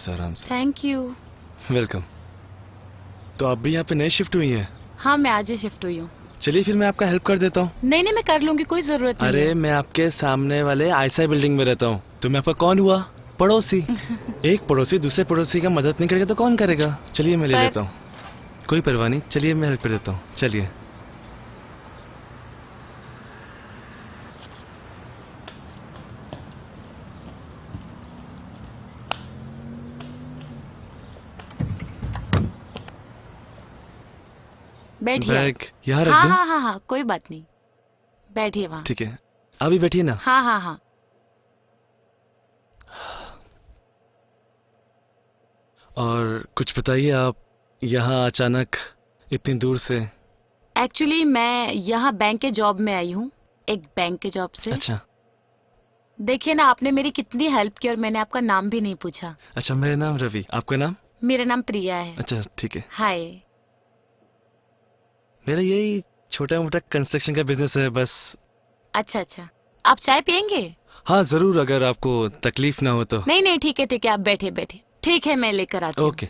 से आराम से। Thank you. वेलकम। तो आप भी यहाँ पे नए शिफ्ट हुई हैं? हाँ, मैं आज ही शिफ्ट हुई हूँ। चलिए फिर मैं आपका हेल्प कर देता हूँ। नहीं नहीं, मैं कर लूंगी, कोई जरूरत नहीं अरे है। मैं आपके सामने वाले आईसाई बिल्डिंग में रहता हूँ, तो मैं आपका कौन हुआ? पड़ोसी। एक पड़ोसी दूसरे पड़ोसी का मदद नहीं करेगा तो कौन करेगा? चलिए मैं ले पर लेता हूँ। कोई परवाह नहीं, चलिए मैं हेल्प कर देता हूँ, चलिए। बैठिए आप। बैग यहाँ रख हाँ दूँ? हाँ हाँ हाँ, कोई बात नहीं, बैठिए वहाँ। ठीक है, अभी बैठिए ना। हाँ हाँ हाँ। और कुछ बताइए, आप यहाँ अचानक इतनी दूर से? एक्चुअली मैं यहाँ बैंक के जॉब में आई हूँ, एक बैंक के जॉब से। अच्छा। देखिए ना, आपने मेरी कितनी हेल्प की और मैंने आपका नाम भी नहीं पूछा। अच्छा, मेरा नाम रवि, आपका नाम? मेरा नाम प्रिया है। अच्छा ठीक है। हाय। मेरा यही छोटा मोटा कंस्ट्रक्शन का बिजनेस है बस। अच्छा अच्छा, आप चाय पियेंगे? हाँ जरूर, अगर आपको तकलीफ ना हो तो। नहीं नहीं, ठीक है, आप बैठिए बैठिए। ठीक है, मैं लेकर आती हूँ। Okay.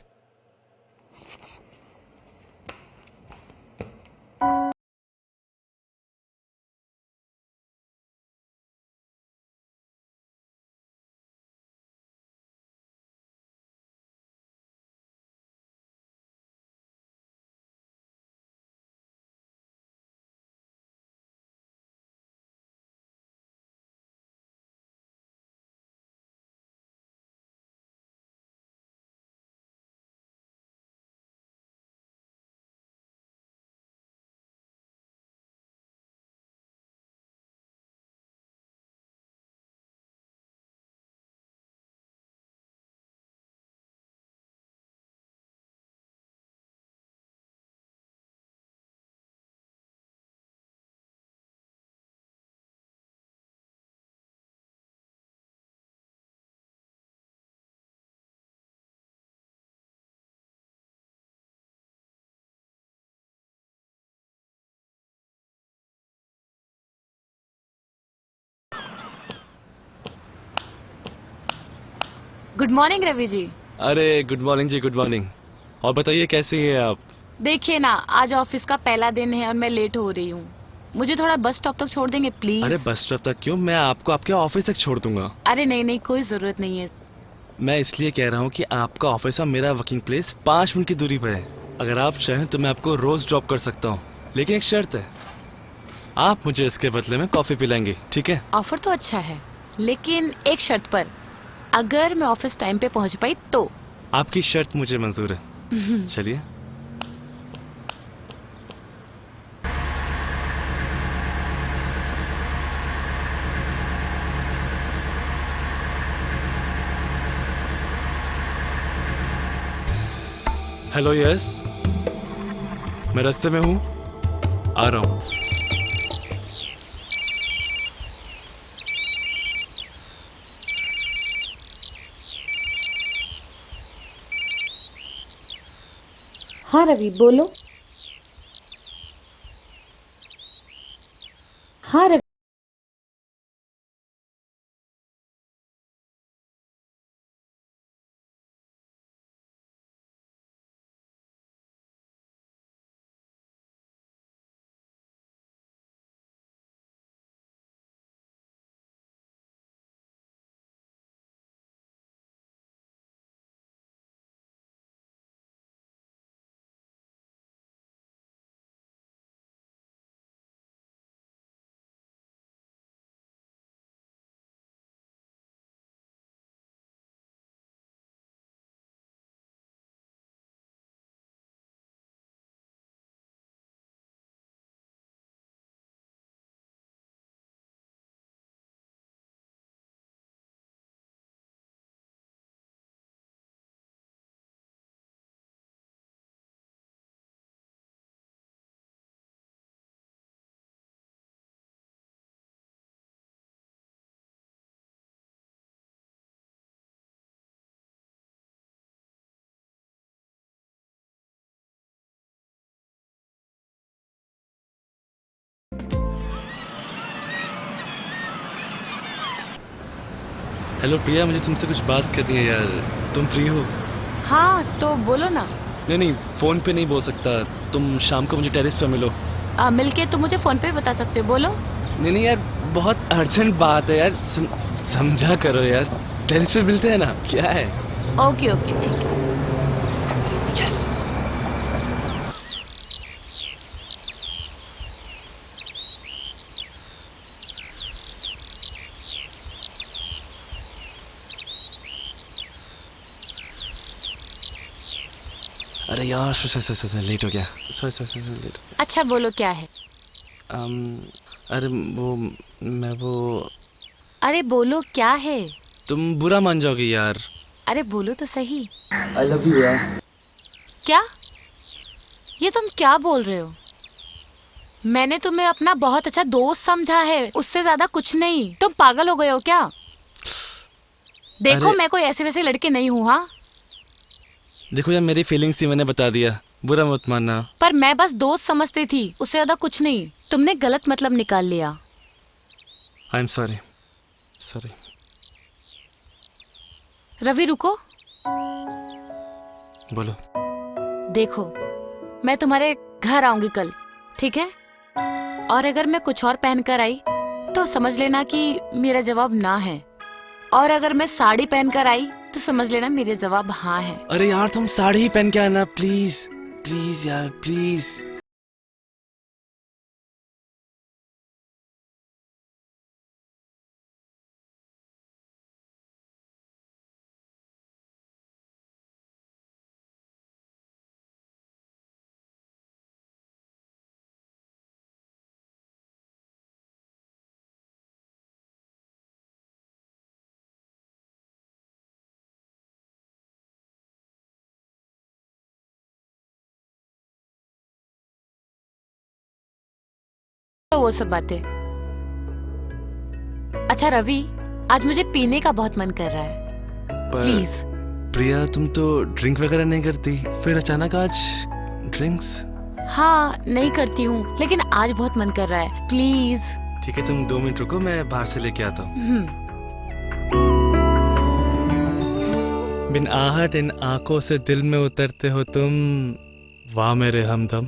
Good morning Ravi ji. अरे गुड मॉर्निंग जी, गुड मॉर्निंग। और बताइए कैसी हैं आप? देखिए ना, आज ऑफिस का पहला दिन है और मैं लेट हो रही हूँ। मुझे थोड़ा बस स्टॉप तक छोड़ देंगे प्लीज? अरे बस स्टॉप तक क्यों, मैं आपको आपके ऑफिस तक छोड़ दूंगा। अरे नहीं नहीं, कोई जरूरत नहीं है। मैं इसलिए कह रहा हूँ कि आपका ऑफिस और मेरा वर्किंग प्लेस 5 मिनट की दूरी पर है। अगर आप चाहें तो मैं आपको रोज ड्रॉप कर सकता हूँ, लेकिन एक शर्त है, आप मुझे इसके बदले में कॉफी पिलाएंगे, ठीक है? ऑफर तो अच्छा है, लेकिन एक शर्त पर, अगर मैं ऑफिस टाइम पे पहुंच पाई तो। आपकी शर्त मुझे मंजूर है, चलिए। हेलो, यस, मैं रास्ते में हूँ, आ रहा हूँ। हाँ रवि, बोलो। हाँ रवि। हेलो प्रिया, मुझे तुमसे कुछ बात करनी है यार। तुम फ्री हो? हाँ तो बोलो ना। नहीं नहीं, फोन पे नहीं बोल सकता। तुम शाम को मुझे टेरेस पे मिलो। मिलके तुम मुझे फोन पे बता सकते हो, बोलो। नहीं नहीं यार, बहुत अर्जेंट बात है यार। समझा करो यार। टेरेस पे मिलते हैं ना, क्या है? ओके ओके ठीक है। यस। अरे यार, सॉरी लेट हो गया। सॉरी लेट हो अच्छा बोलो क्या है। गया। अरे वो अरे बोलो क्या है। तुम बुरा मान जाओगी यार। अरे बोलो तो सही। आई लव यू यार। क्या? ये तुम क्या बोल रहे हो? मैंने तुम्हें अपना बहुत अच्छा दोस्त समझा है, उससे ज्यादा कुछ नहीं। तुम पागल हो गए हो क्या? देखो अरे मैं कोई ऐसे वैसे लड़की नहीं हूँ। हाँ देखो यार, मेरी फीलिंग्स थी, मैंने बता दिया। बुरा मत मानना। पर मैं बस दोस्त समझती थी, उससे ज्यादा कुछ नहीं। तुमने गलत मतलब निकाल लिया। I am sorry. Sorry. Ravi रुको। बोलो। देखो मैं तुम्हारे घर आऊंगी कल, ठीक है? और अगर मैं कुछ और पहन कर आई तो समझ लेना कि मेरा जवाब ना है। और अगर मैं साड़ी पहन कर आई तो समझ लेना मेरे जवाब हाँ है। अरे यार, तुम साड़ी ही पहन के आना प्लीज। प्लीज यार, प्लीज। तो वो सब बातें। अच्छा रवि, आज मुझे पीने का बहुत मन कर रहा है, पर प्लीज। प्रिया, तुम तो ड्रिंक वगैरह नहीं करती, फिर अचानक आज ड्रिंक्स? हाँ नहीं करती हूँ, लेकिन आज बहुत मन कर रहा है, प्लीज। ठीक है, तुम 2 मिनट रुको, मैं बाहर से लेके आता हूँ। बिन आहट इन आंखों से दिल में उतरते हो तुम। वाह मेरे हमदम,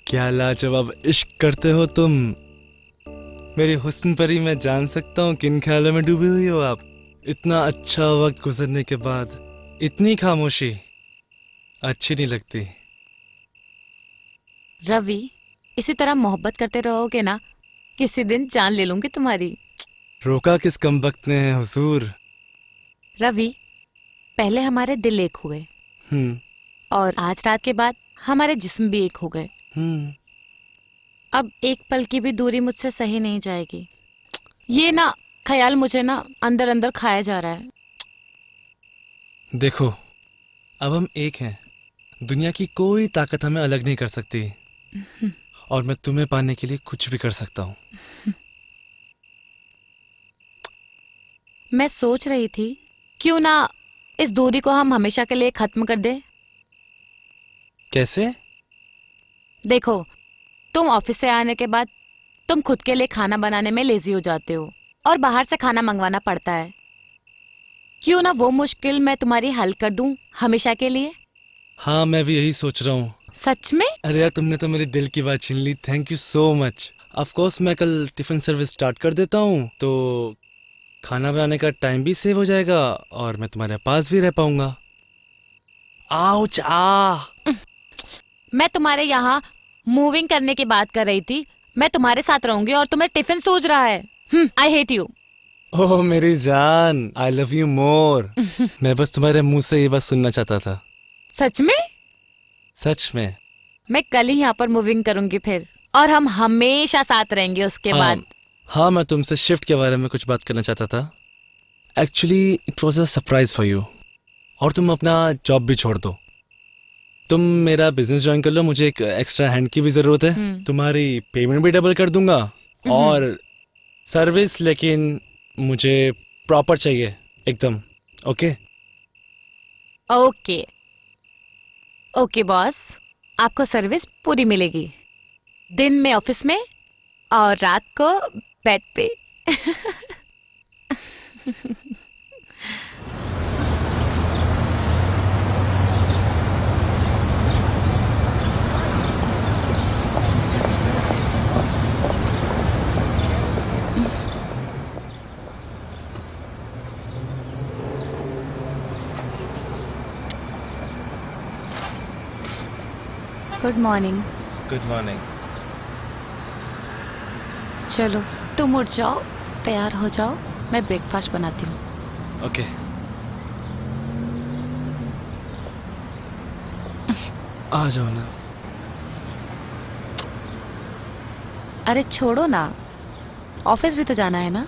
क्या लाजवाब इश्क करते हो तुम। मेरी हुस्न परी, मैं जान सकता हूँ किन ख्यालों में डूबी हुई हो आप। इतना अच्छा वक्त गुजरने के बाद इतनी खामोशी अच्छी नहीं लगती। रवि, इसी तरह मोहब्बत करते रहोगे ना, किसी दिन जान ले लूंगी तुम्हारी। रोका किस कमबख्त ने है हुजूर। रवि, पहले हमारे दिल एक हुए हम्म। और आज रात के बाद हमारे जिस्म भी एक हो गए। हम्म। अब एक पल की भी दूरी मुझसे सही नहीं जाएगी। ये ना ख्याल मुझे ना अंदर अंदर खाया जा रहा है। देखो, अब हम एक हैं। दुनिया की कोई ताकत हमें अलग नहीं कर सकती। और मैं तुम्हें पाने के लिए कुछ भी कर सकता हूँ। मैं सोच रही थी क्यों ना इस दूरी को हम हमेशा के लिए खत्म कर दे। कैसे? देखो, तुम ऑफिस से आने के बाद तुम खुद के लिए खाना बनाने में लेजी हो जाते हो और बाहर से खाना मंगवाना पड़ता है। क्यों ना वो मुश्किल मैं तुम्हारी हल कर दूं हमेशा के लिए। हाँ, मैं भी यही सोच रहा हूँ। सच में? अरे यार, तुमने तो मेरे दिल की बात छीन ली। Thank you so much. Of course, मैं कल टिफिन सर्विस स्टार्ट कर देता हूँ, तो खाना बनाने का टाइम भी सेव हो जाएगा और मैं तुम्हारे पास भी रह पाऊंगा। आउच आ। मैं तुम्हारे यहाँ मूविंग करने की बात कर रही थी। मैं तुम्हारे साथ रहूंगी और तुम्हें टिफिन सूझ रहा है। I hate you. ओह मेरी जान, आई लव यू मोर। मैं बस तुम्हारे मुंह से ये बात सुनना चाहता था। सच में? सच में। मैं कल ही यहाँ पर मूविंग करूंगी फिर, और हम हमेशा साथ रहेंगे उसके हाँ। बाद। हाँ, मैं तुमसे शिफ्ट के बारे में कुछ बात करना चाहता था। Actually it was a surprise for you. और तुम अपना जॉब भी छोड़ दो। तुम मेरा बिजनेस ज्वाइन कर लो, मुझे एक एक्स्ट्रा हैंड की भी जरूरत है। तुम्हारी पेमेंट भी डबल कर दूंगा। और सर्विस लेकिन मुझे प्रॉपर चाहिए, एकदम। ओके? ओके ओके बॉस, आपको सर्विस पूरी मिलेगी। दिन में ऑफिस में और रात को बेड पे। Good morning. Good morning. चलो तुम उठ जाओ, तैयार हो जाओ, मैं ब्रेकफास्ट बनाती हूँ। ओके। आ जाओ ना। अरे छोड़ो ना, ऑफिस भी तो जाना है ना।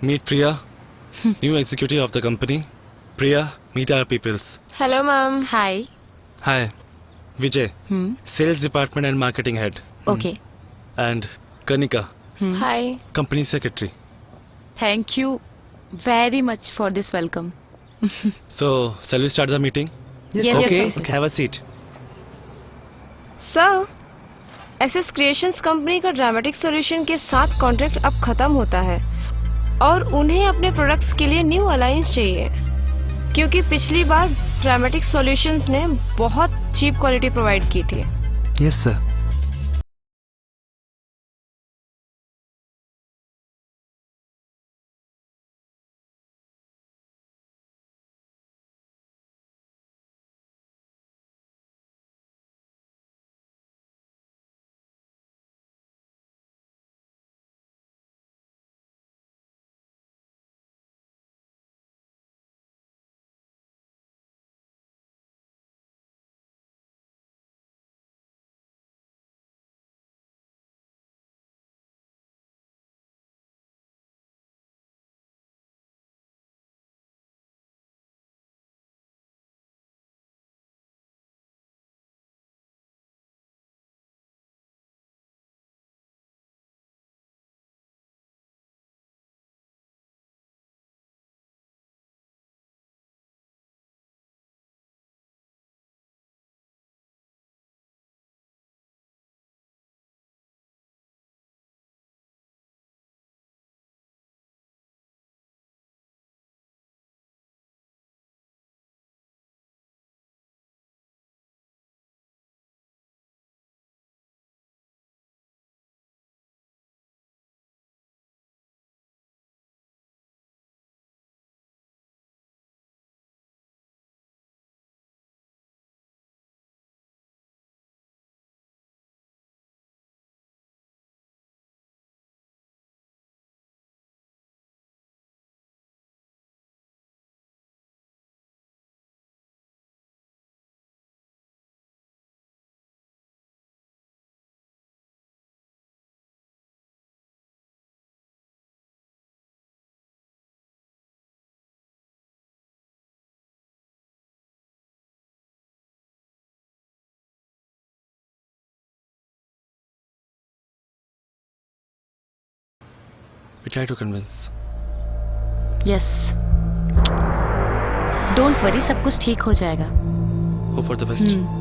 Meet Priya, new executive of the company. Priya, meet our peoples. Hello ma'am. Hi. Hi, Vijay, hmm. sales department and marketing head. Okay. And Kanika, hi. company secretary. Thank you very much for this welcome. So, shall we start the meeting? Yes, okay, yes, okay, have a seat. Sir, SS creations company का dramatic solution के साथ contract अब खत्म होता है और उन्हें अपने प्रोडक्ट्स के लिए न्यू अलायंस चाहिए, क्योंकि पिछली बार ड्रामेटिक सॉल्यूशंस ने बहुत चीप क्वालिटी प्रोवाइड की थी। Yes, sir. We try to convince. Yes, don't worry, सब कुछ ठीक हो जाएगा. Hope for the best.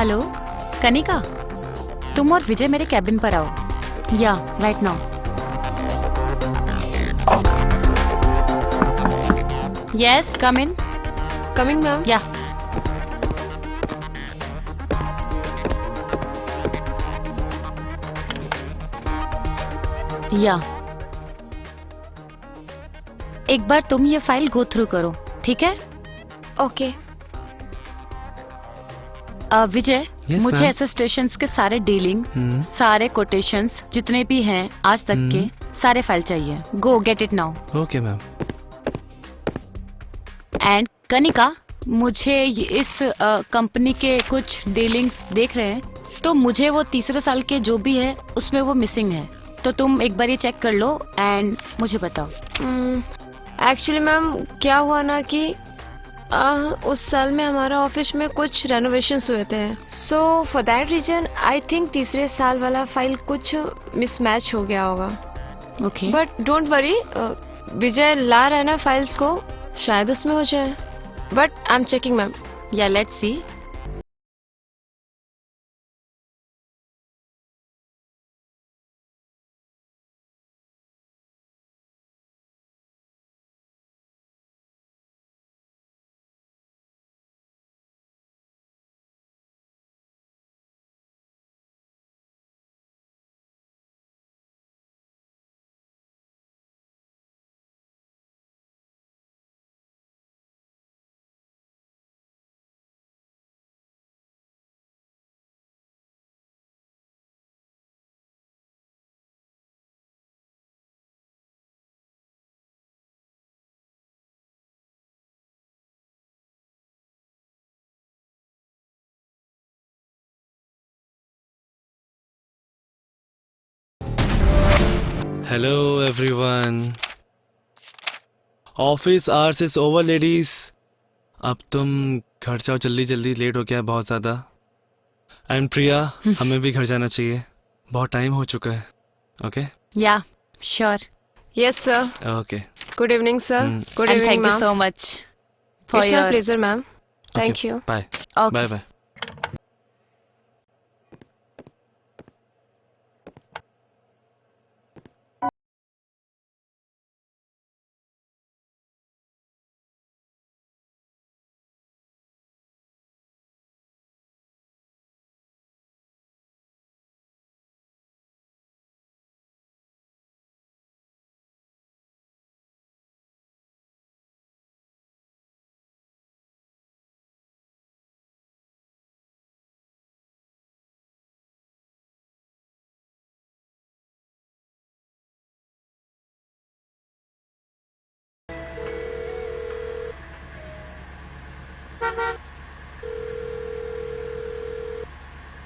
Hello Kanika, तुम और विजय मेरे कैबिन पर आओ. Yeah right now. Yes, come in. Coming ma'am. Yeah. Yeah एक बार तुम ये फाइल गो थ्रू करो, ठीक है? ओके. विजय, Yes, मुझे ma'am. ऐसे स्टेशंस के सारे डीलिंग, सारे कोटेशंस जितने भी हैं आज तक के, सारे फाइल चाहिए. गो get it now. Okay, ma'am. And Kanika, मुझे इस कंपनी के कुछ डीलिंग्स देख रहे हैं, तो मुझे वो तीसरे साल के जो भी है उसमें वो मिसिंग है. तो तुम एक बार ये चेक कर लो एंड मुझे बताओ. एक्चुअली मैम क्या हुआ ना कि उस साल में हमारा ऑफिस में कुछ रेनोवेशंस हुए थे. So for that reason I think तीसरे साल वाला फाइल कुछ मिसमैच हो गया होगा. Okay. But don't worry, Vijay ला रहा है ना फाइल्स को, शायद उसमें हो जाए. But I am checking ma'am. Yeah let's see. Hello everyone. Office hours is over, ladies. अब तुम घर जाओ जल्दी जल्दी, लेट हो गया बहुत ज्यादा. एंड प्रिया, हमें भी घर जाना चाहिए, बहुत टाइम हो चुका है. ओके? या sure. Yes sir. Okay. Good evening sir. Good and evening thank you ma'am. So much for it's my your. Pleasure ma'am. Thank you. Bye. Okay. Bye bye.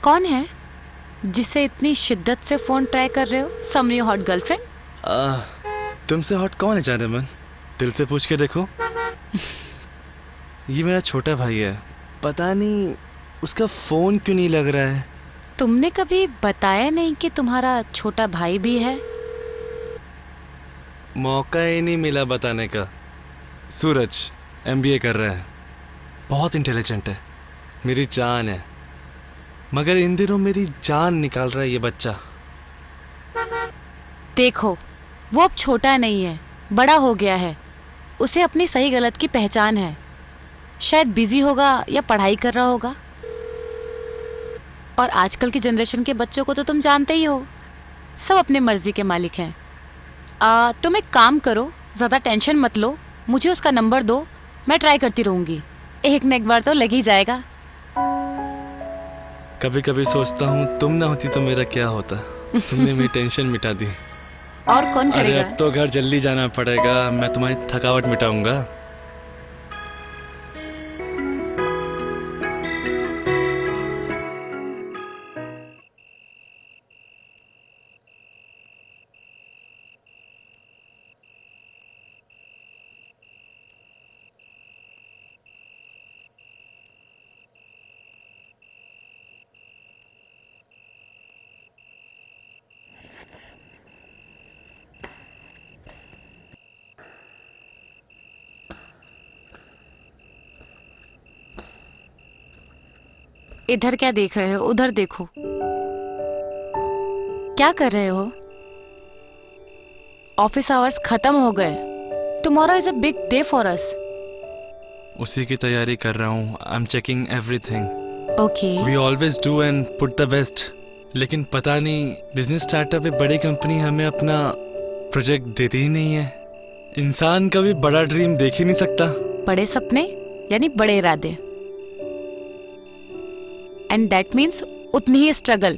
कौन है जिसे इतनी शिद्दत से फोन ट्राई कर रहे हो? Some new hot girlfriend? तुमसे हॉट कौन है जाने मन? दिल से पूछ के देखो. ये मेरा छोटा भाई है, पता नहीं उसका फोन क्यों नहीं लग रहा है. तुमने कभी बताया नहीं कि तुम्हारा छोटा भाई भी है? मौका ही नहीं मिला बताने का. सूरज MBA कर रहा है, बहुत इंटेलिजेंट है, मेरी जान है, मगर इन दिनों मेरी जान निकाल रहा है ये बच्चा. देखो, वो अब छोटा नहीं है, बड़ा हो गया है. उसे अपनी सही गलत की पहचान है. शायद बिजी होगा या पढ़ाई कर रहा होगा. और आजकल की जनरेशन के बच्चों को तो तुम जानते ही हो, सब अपने मर्जी के मालिक हैं। तुम एक काम करो, ज्यादा टेंशन मत लो, मुझे उसका नंबर दो, मैं ट्राई करती रहूंगी, एक न एक बार तो लग ही जाएगा। कभी कभी सोचता हूँ तुम ना होती तो मेरा क्या होता। तुमने मेरी टेंशन मिटा दी। और कौन अरे करेगा? अब तो घर जल्दी जाना पड़ेगा, मैं तुम्हारी थकावट मिटाऊंगा। इधर क्या देख रहे हो, उधर देखो। क्या कर रहे हो? ऑफिस आवर्स खत्म हो गए। Tomorrow is a big day for us. उसी की तैयारी कर रहा हूँ। I am checking everything. Okay. We always do and put the best. लेकिन पता नहीं बिजनेस स्टार्टअप में बड़ी कंपनी हमें अपना प्रोजेक्ट देती ही नहीं है। इंसान कभी बड़ा ड्रीम देख ही नहीं सकता। बड़े सपने यानी बड़े इरादे, एंड दैट मीन्स उतनी ही स्ट्रगल।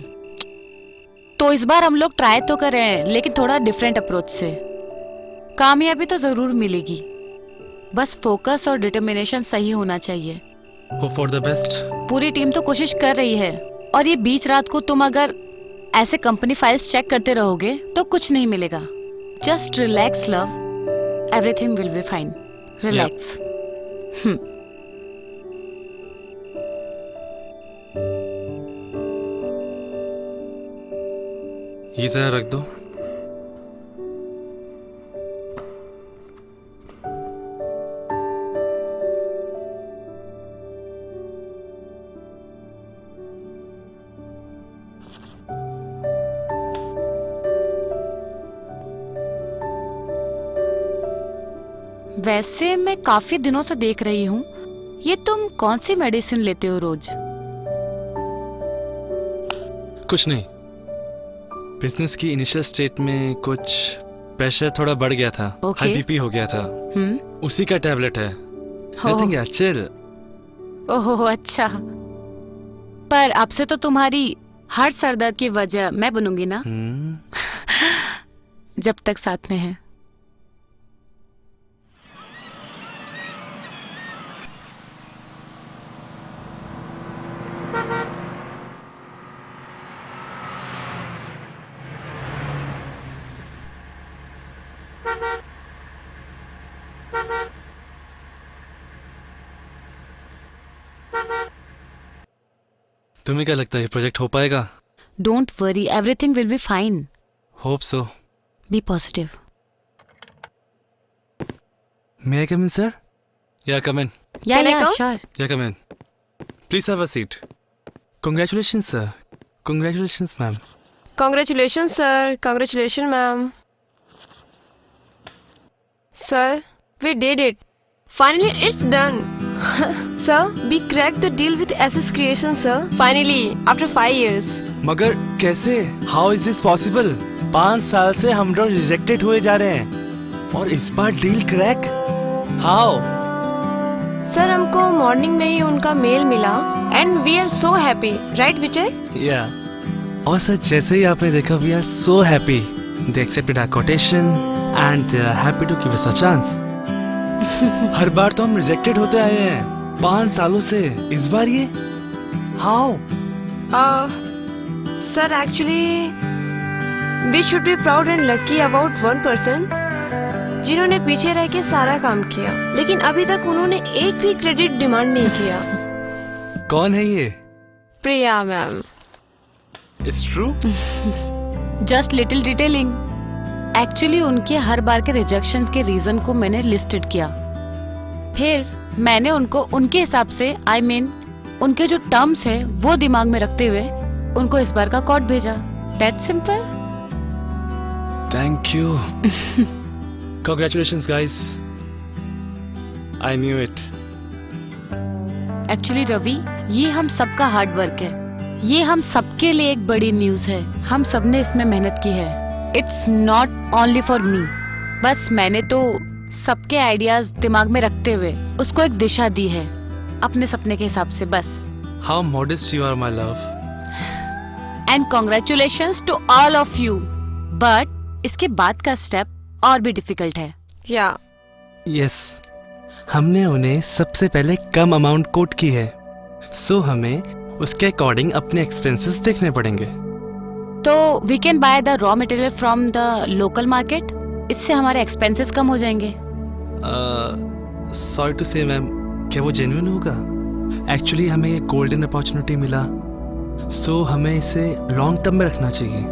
तो इस बार हम लोग ट्राई तो कर रहे हैं, लेकिन थोड़ा डिफरेंट अप्रोच से। कामयाबी तो जरूर मिलेगी, बस फोकस और डिटर्मिनेशन सही होना चाहिए। Hope for the best. पूरी टीम तो कोशिश कर रही है, और ये बीच रात को तुम अगर ऐसे कंपनी फाइल्स चेक करते रहोगे तो कुछ नहीं मिलेगा। Just relax love, everything will be fine. Relax. ये जरा रख दो। वैसे मैं काफी दिनों से देख रही हूँ, ये तुम कौन सी मेडिसिन लेते हो रोज? कुछ नहीं, बिजनेस की इनिशियल स्टेट में कुछ प्रेशर थोड़ा बढ़ गया था। Okay. हाई बीपी हो गया था। उसी का टैबलेट है। Nothing else, chill. ओहो अच्छा। पर अब से तो तुम्हारी हर सरदर्द की वजह मैं बनूंगी ना, जब तक साथ में है। तुम्हें क्या लगता है ये प्रोजेक्ट हो पाएगा? Don't worry, everything will be fine. Hope so. Be positive. May I come in sir? Yeah come in. Yeah Can I come? Sure. Yeah come in. Please have a seat. Congratulations sir. Congratulations ma'am. Congratulations, sir. Congratulations, ma'am. Sir, we did it. Finally, it's done. Sir, we cracked the deal with SS Creation, sir. Finally, after 5 years. मगर कैसे? How is this possible? 5 साल से हम लोग rejected हुए जा रहे हैं और इस बार डील क्रैक? हाउ? सर, हमको मॉर्निंग में ही उनका मेल मिला and we are so happy, right Vijay? Yeah और सर जैसे ही आपने देखा we are so happy. They accepted our quotation and they are happy to give us a chance. हर बार तो हम रिजेक्टेड होते आए हैं 5 सालों से, इस बार ये how? Sir actually we should be proud and lucky about one person जिन्होंने पीछे रह के सारा काम किया, लेकिन अभी तक उन्होंने एक भी क्रेडिट डिमांड नहीं किया। कौन है ये? Priya ma'am. It's true? Just little detailing. Actually उनके हर बार के रिजेक्शन के रीजन को मैंने लिस्टेड किया, फिर मैंने उनको उनके हिसाब से आई मीन उनके जो टर्म्स है वो दिमाग में रखते हुए उनको इस बार का कॉर्ड भेजा। That's simple. Thank you. Congratulations guys. I knew it. Actually Ravi, ये हम सबका हार्ड वर्क है। ये हम सबके लिए एक बड़ी न्यूज है। हम सबने इसमें मेहनत की है। It's not only for me. बस मैंने तो सबके आइडियाज दिमाग में रखते हुए उसको एक दिशा दी है अपने सपने के हिसाब से, बस। How modest you are my love. And congratulations to all of you. But इसके बाद का स्टेप और भी डिफिकल्ट है। या यस, हमने उन्हें सबसे पहले कम अमाउंट कोट की है, सो हमें उसके अकॉर्डिंग अपने एक्सपेंसेस देखने पड़ेंगे। तो we can buy the raw material from the local market. इससे हमारे एक्सपेंसेस कम हो जाएंगे। सॉरी टू से मैम, क्या वो जेन्युइन होगा? एक्चुअली हमें ये गोल्डन अपॉर्चुनिटी मिला, सो हमें इसे लॉन्ग टर्म में रखना चाहिए।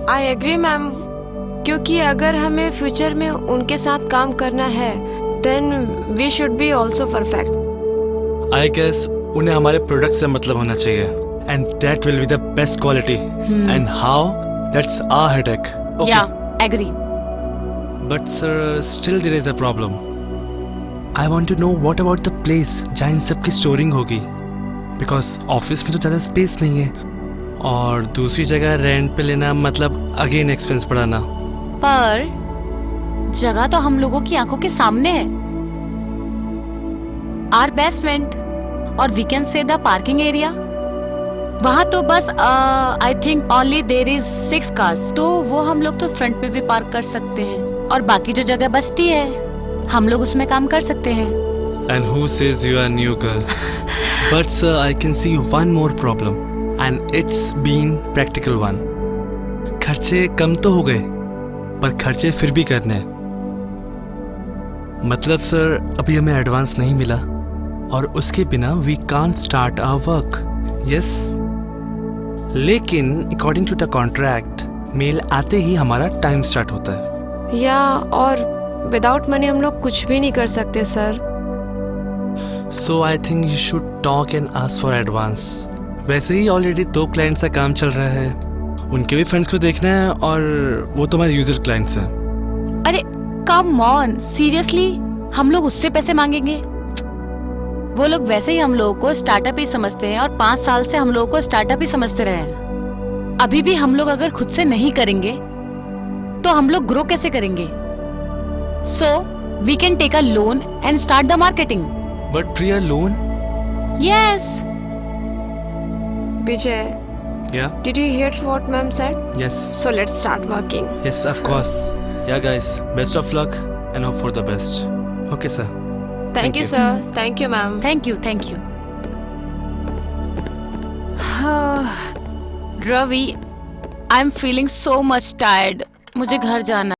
आई एग्री मैम, क्योंकि अगर हमें फ्यूचर में उनके साथ काम करना है then we should be also perfect. I guess उन्हें हमारे प्रोडक्ट से मतलब होना चाहिए, and that will be the best quality. And how, that's our headache. Yeah agree. But sir, still there is a problem. I want to know what about the place जहाँ इन सब की स्टोरिंग होगी, because office में तो ज्यादा space नहीं है, और दूसरी जगह रेंट पे लेना मतलब अगेन एक्सपेंस बढ़ाना। पर जगह तो हम लोगों की आंखों के सामने है। आर बेसमेंट, और we can say the parking area. वहां तो बस I think only there is 6 cars, तो वो हम लोग तो फ्रंट पे भी पार्क कर सकते हैं, और बाकी जो जगह बचती है हम लोग उसमें काम कर सकते हैं। And who says you are new girl? But sir, I can see one more problem, and it's been practical one. खर्चे कम तो हो गए, पर खर्चे फिर भी करने हैं। मतलब सर, अभी हमें एडवांस नहीं मिला, और उसके बिना we can't start our work. Yes? लेकिन according to the contract, mail आते ही हमारा टाइम स्टार्ट होता है। या और विदाउट मनी हम लोग कुछ भी नहीं कर सकते sir. So I think you should talk and ask for advance. वैसे ही ऑलरेडी 2 क्लाइंट्स का काम चल रहा है, उनके भी फंड्स को देखना है, और वो तो हमारे यूजर क्लाइंट्स हैं। अरे कम ऑन, सीरियसली हम लोग उससे पैसे मांगेंगे? वो लोग वैसे ही हम लोगों को स्टार्टअप ही समझते हैं, और 5 साल से हम लोगों को स्टार्टअप ही समझते रहे हैं। अभी भी हम लोग अगर खुद से नहीं करेंगे तो हम लोग ग्रो कैसे करेंगे? So we can take a loan and start the marketing. But Priya, loan? Yes. Vijay, yeah did you hear what ma'am said? Yes So let's start working. Yes of course. Yeah guys, best of luck and hope for the best. Okay sir. Thank you sir. Thank you ma'am. Thank you, thank you. Ravi, I am feeling so much tired. मुझे घर जाना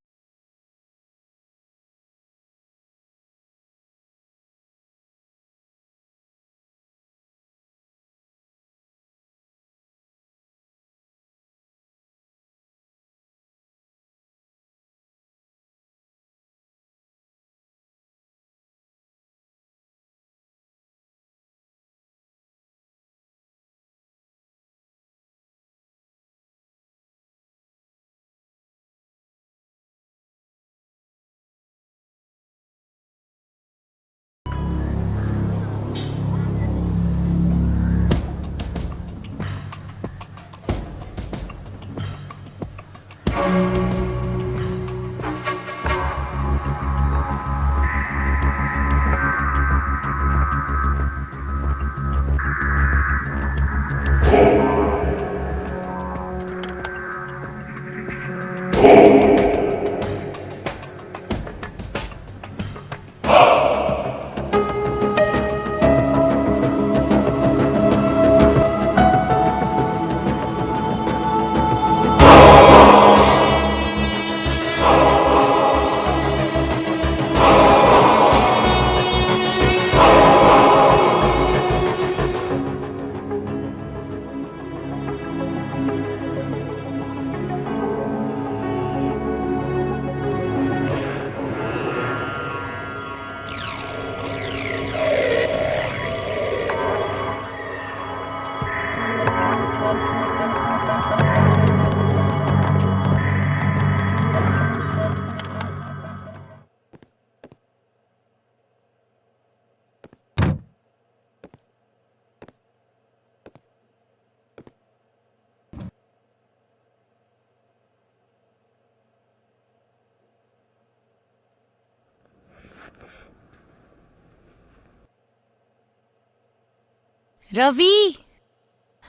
Ravi,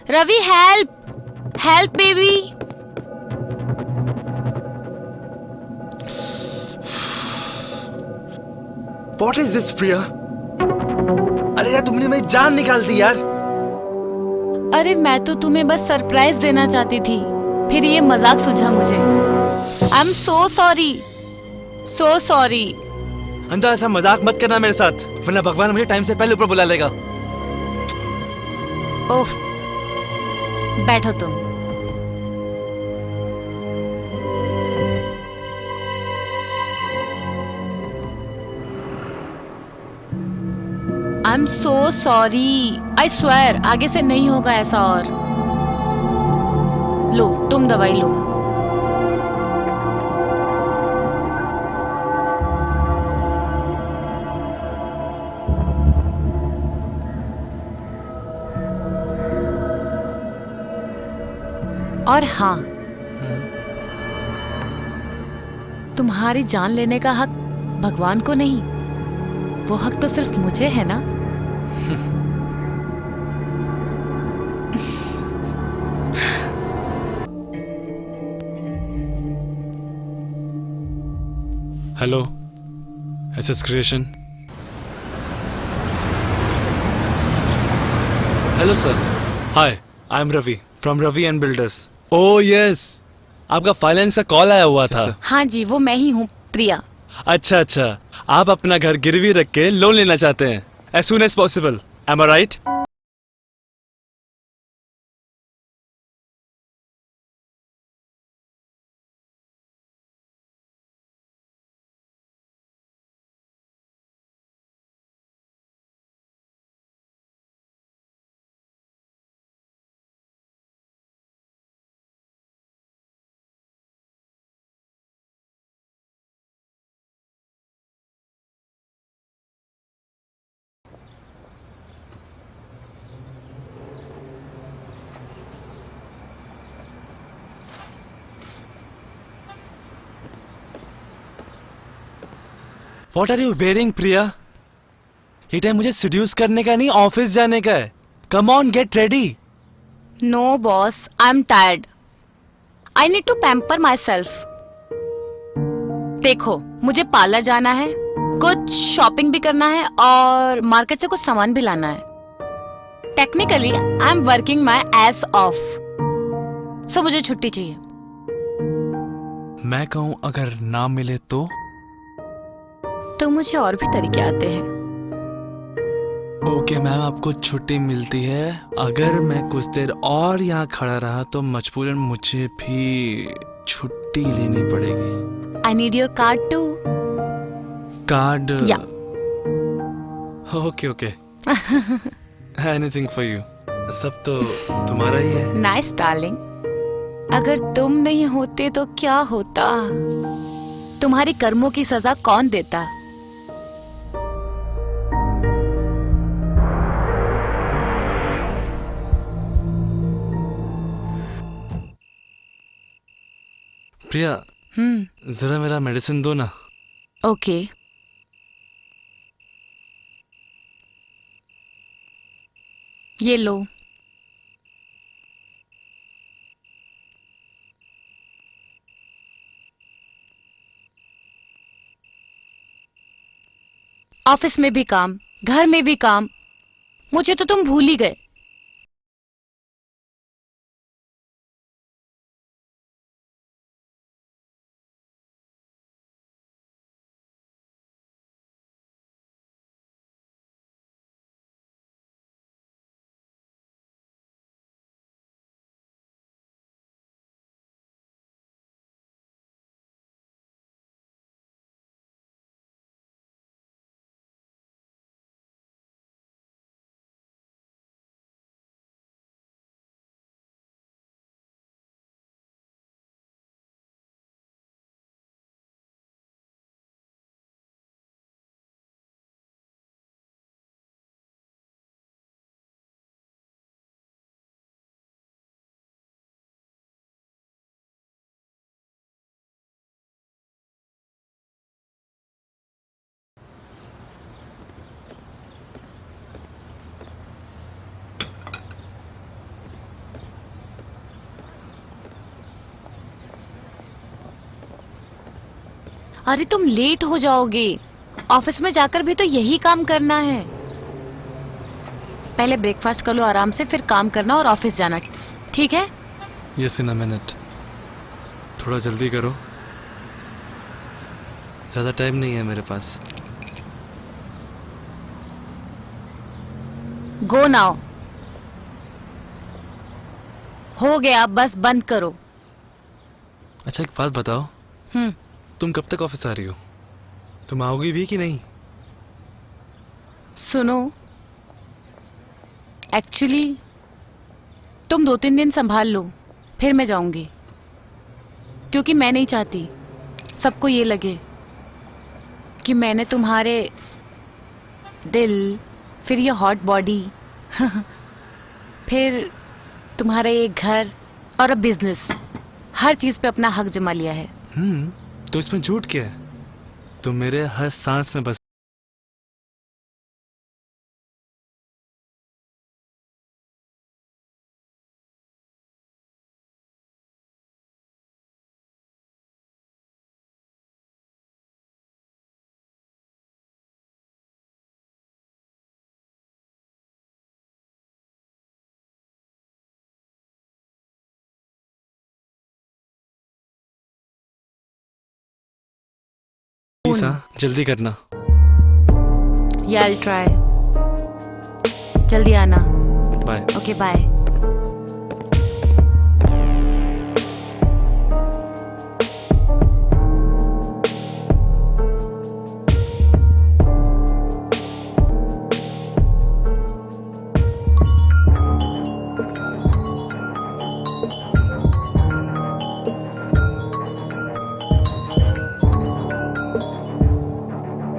Ravi help, help baby. What is this, प्रिया? अरे यार तुमने मेरी जान निकाल दी यार। अरे मैं तो तुम्हें बस सरप्राइज देना चाहती थी, फिर ये मजाक सूझा मुझे। I am so sorry, so sorry. अंधा ऐसा मजाक मत करना मेरे साथ, वरना भगवान मुझे टाइम से पहले ऊपर बुला लेगा। ओह, बैठो तुम। I am so sorry, I swear आगे से नहीं होगा ऐसा और। लो तुम दवाई लो। और हाँ, तुम्हारी जान लेने का हक भगवान को नहीं, वो हक तो सिर्फ मुझे है ना। Hello, S S creation. Hello sir. Hi, I am Ravi from Ravi and builders. Oh yes, आपका फाइनेंस का कॉल आया हुआ था। हाँ जी, वो मैं ही हूँ, प्रिया। अच्छा अच्छा, आप अपना घर गिरवी रख के लोन लेना चाहते हैं as soon as possible, am I right? What are you wearing, Priya? ये टाइम मुझे seduce करने का नहीं, ऑफिस जाने का है। Come on, get ready. No boss, I am tired. I need to pamper myself. देखो, मुझे पार्लर जाना है, कुछ शॉपिंग भी करना है और मार्केट से कुछ सामान भी लाना है। Technically I am working my ass off, so मुझे छुट्टी चाहिए। मैं कहूं अगर ना मिले तो मुझे और भी तरीके आते हैं। ओके मैम, आपको छुट्टी मिलती है। अगर मैं कुछ देर और यहाँ खड़ा रहा तो मजबूरन मुझे भी छुट्टी लेनी पड़ेगी। I need your card too. Card? Yeah. Okay okay, anything for you. सब तो तुम्हारा ही है। नाइस डार्लिंग, अगर तुम नहीं होते तो क्या होता? तुम्हारी कर्मों की सजा कौन देता? प्रिया, जरा मेरा मेडिसिन दो ना। ओके। ये लो। ऑफिस में भी काम, घर में भी काम, मुझे तो तुम भूल ही गए। अरे तुम लेट हो जाओगे। ऑफिस में जाकर भी तो यही काम करना है। पहले ब्रेकफास्ट कर लो आराम से, फिर काम करना और ऑफिस जाना, ठीक है? Yes in a minute. थोड़ा जल्दी करो, ज्यादा टाइम नहीं है मेरे पास। Go now. हो गया, बस बंद करो। अच्छा एक बात बताओ, तुम कब तक ऑफिस आ रही हो? तुम आओगी भी कि नहीं? सुनो, एक्चुअली तुम 2-3 दिन संभाल लो, फिर मैं जाऊंगी। क्योंकि मैं नहीं चाहती सबको ये लगे कि मैंने तुम्हारे दिल, फिर ये हॉट बॉडी फिर तुम्हारा ये घर और अब बिजनेस, हर चीज पे अपना हक जमा लिया है। तो इसमें झूठ क्या है? तुम मेरे हर सांस में बस। जल्दी करना। या आई ट्राई। जल्दी आना। Bye. Okay bye.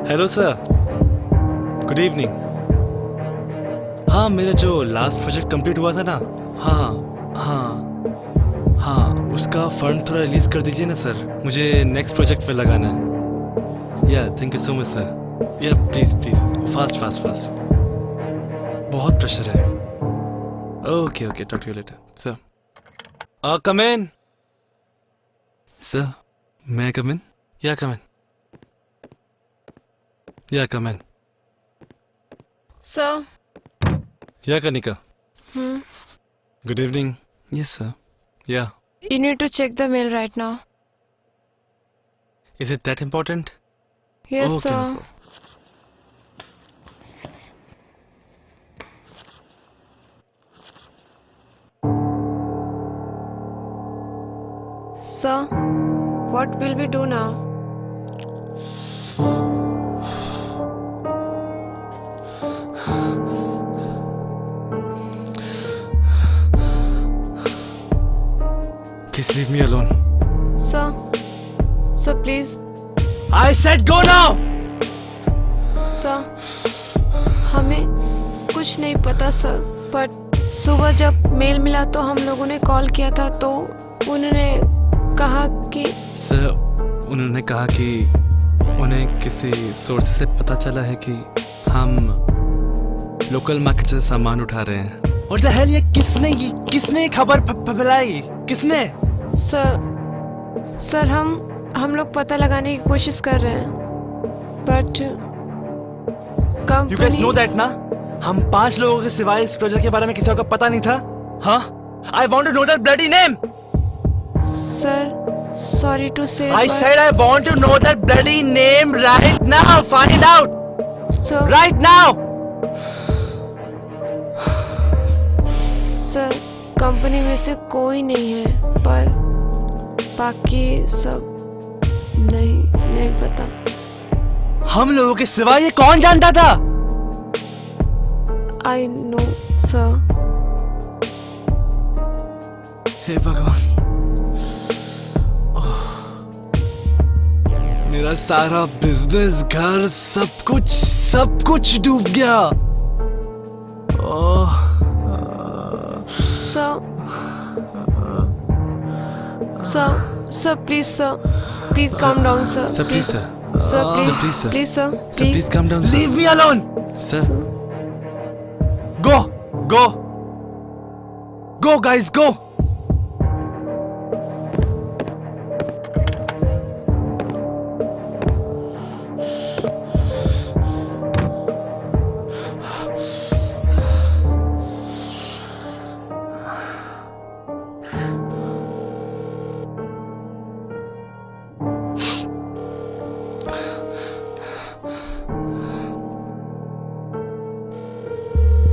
Hello sir, good evening. हाँ, मेरा जो लास्ट प्रोजेक्ट कंप्लीट हुआ था ना, हाँ, उसका फंड थोड़ा रिलीज कर दीजिए ना सर, मुझे नेक्स्ट प्रोजेक्ट पे लगाना है। Yeah thank you so much sir. Yeah please please, fast fast fast, बहुत प्रेशर है। Okay okay, talk to you later sir. Come in sir. मैं कम इन? या come in? Yeah, come in. Sir. Yeah, Kanika. Good evening. Yes, sir. Yeah. You need to check the mail right now. Is it that important? Yes, okay, sir. No Sir, what will we do now? Please leave me alone. Sir, please. I said go now. Sir, हमें कुछ नहीं पता sir, but सुबह जब mail मिला तो हम लोगों ने कॉल किया था, तो उन्होंने कहा कि उन्होंने कहा कि उन्हें किसी सोर्स से पता चला है कि हम लोकल मार्केट से सामान उठा रहे हैं। What the hell, ये किसने खबर फैलाई? किसने? सर हम लोग पता लगाने की कोशिश कर रहे हैं, but company. You guys know that ना? हम 5 लोगों के सिवाय इस प्रोजेक्ट के बारे में किसी को पता नहीं था। हाँ? I want to know that bloody name. Sir, sorry to say. I said I want to know that bloody name right now. Find out. Sir. Right now. Sir, company में से कोई नहीं है, पर बाकी सब नहीं पता। हम लोगों के सिवाय ये कौन जानता था? I know, sir. हे भगवान, मेरा सारा बिजनेस, घर, सब कुछ डूब गया। Sir, please calm down, sir. Sir, please, sir. Sir, please, please, sir. please, sir, Sir, please. please calm down. Leave me alone, sir. Go, guys, go.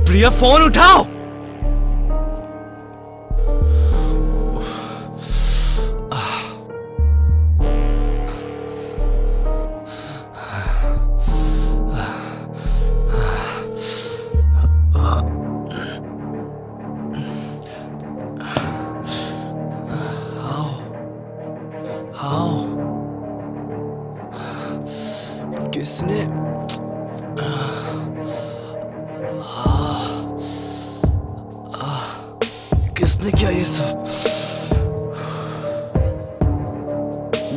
Priya phone उठाओ। किसने किसने किया ये सब?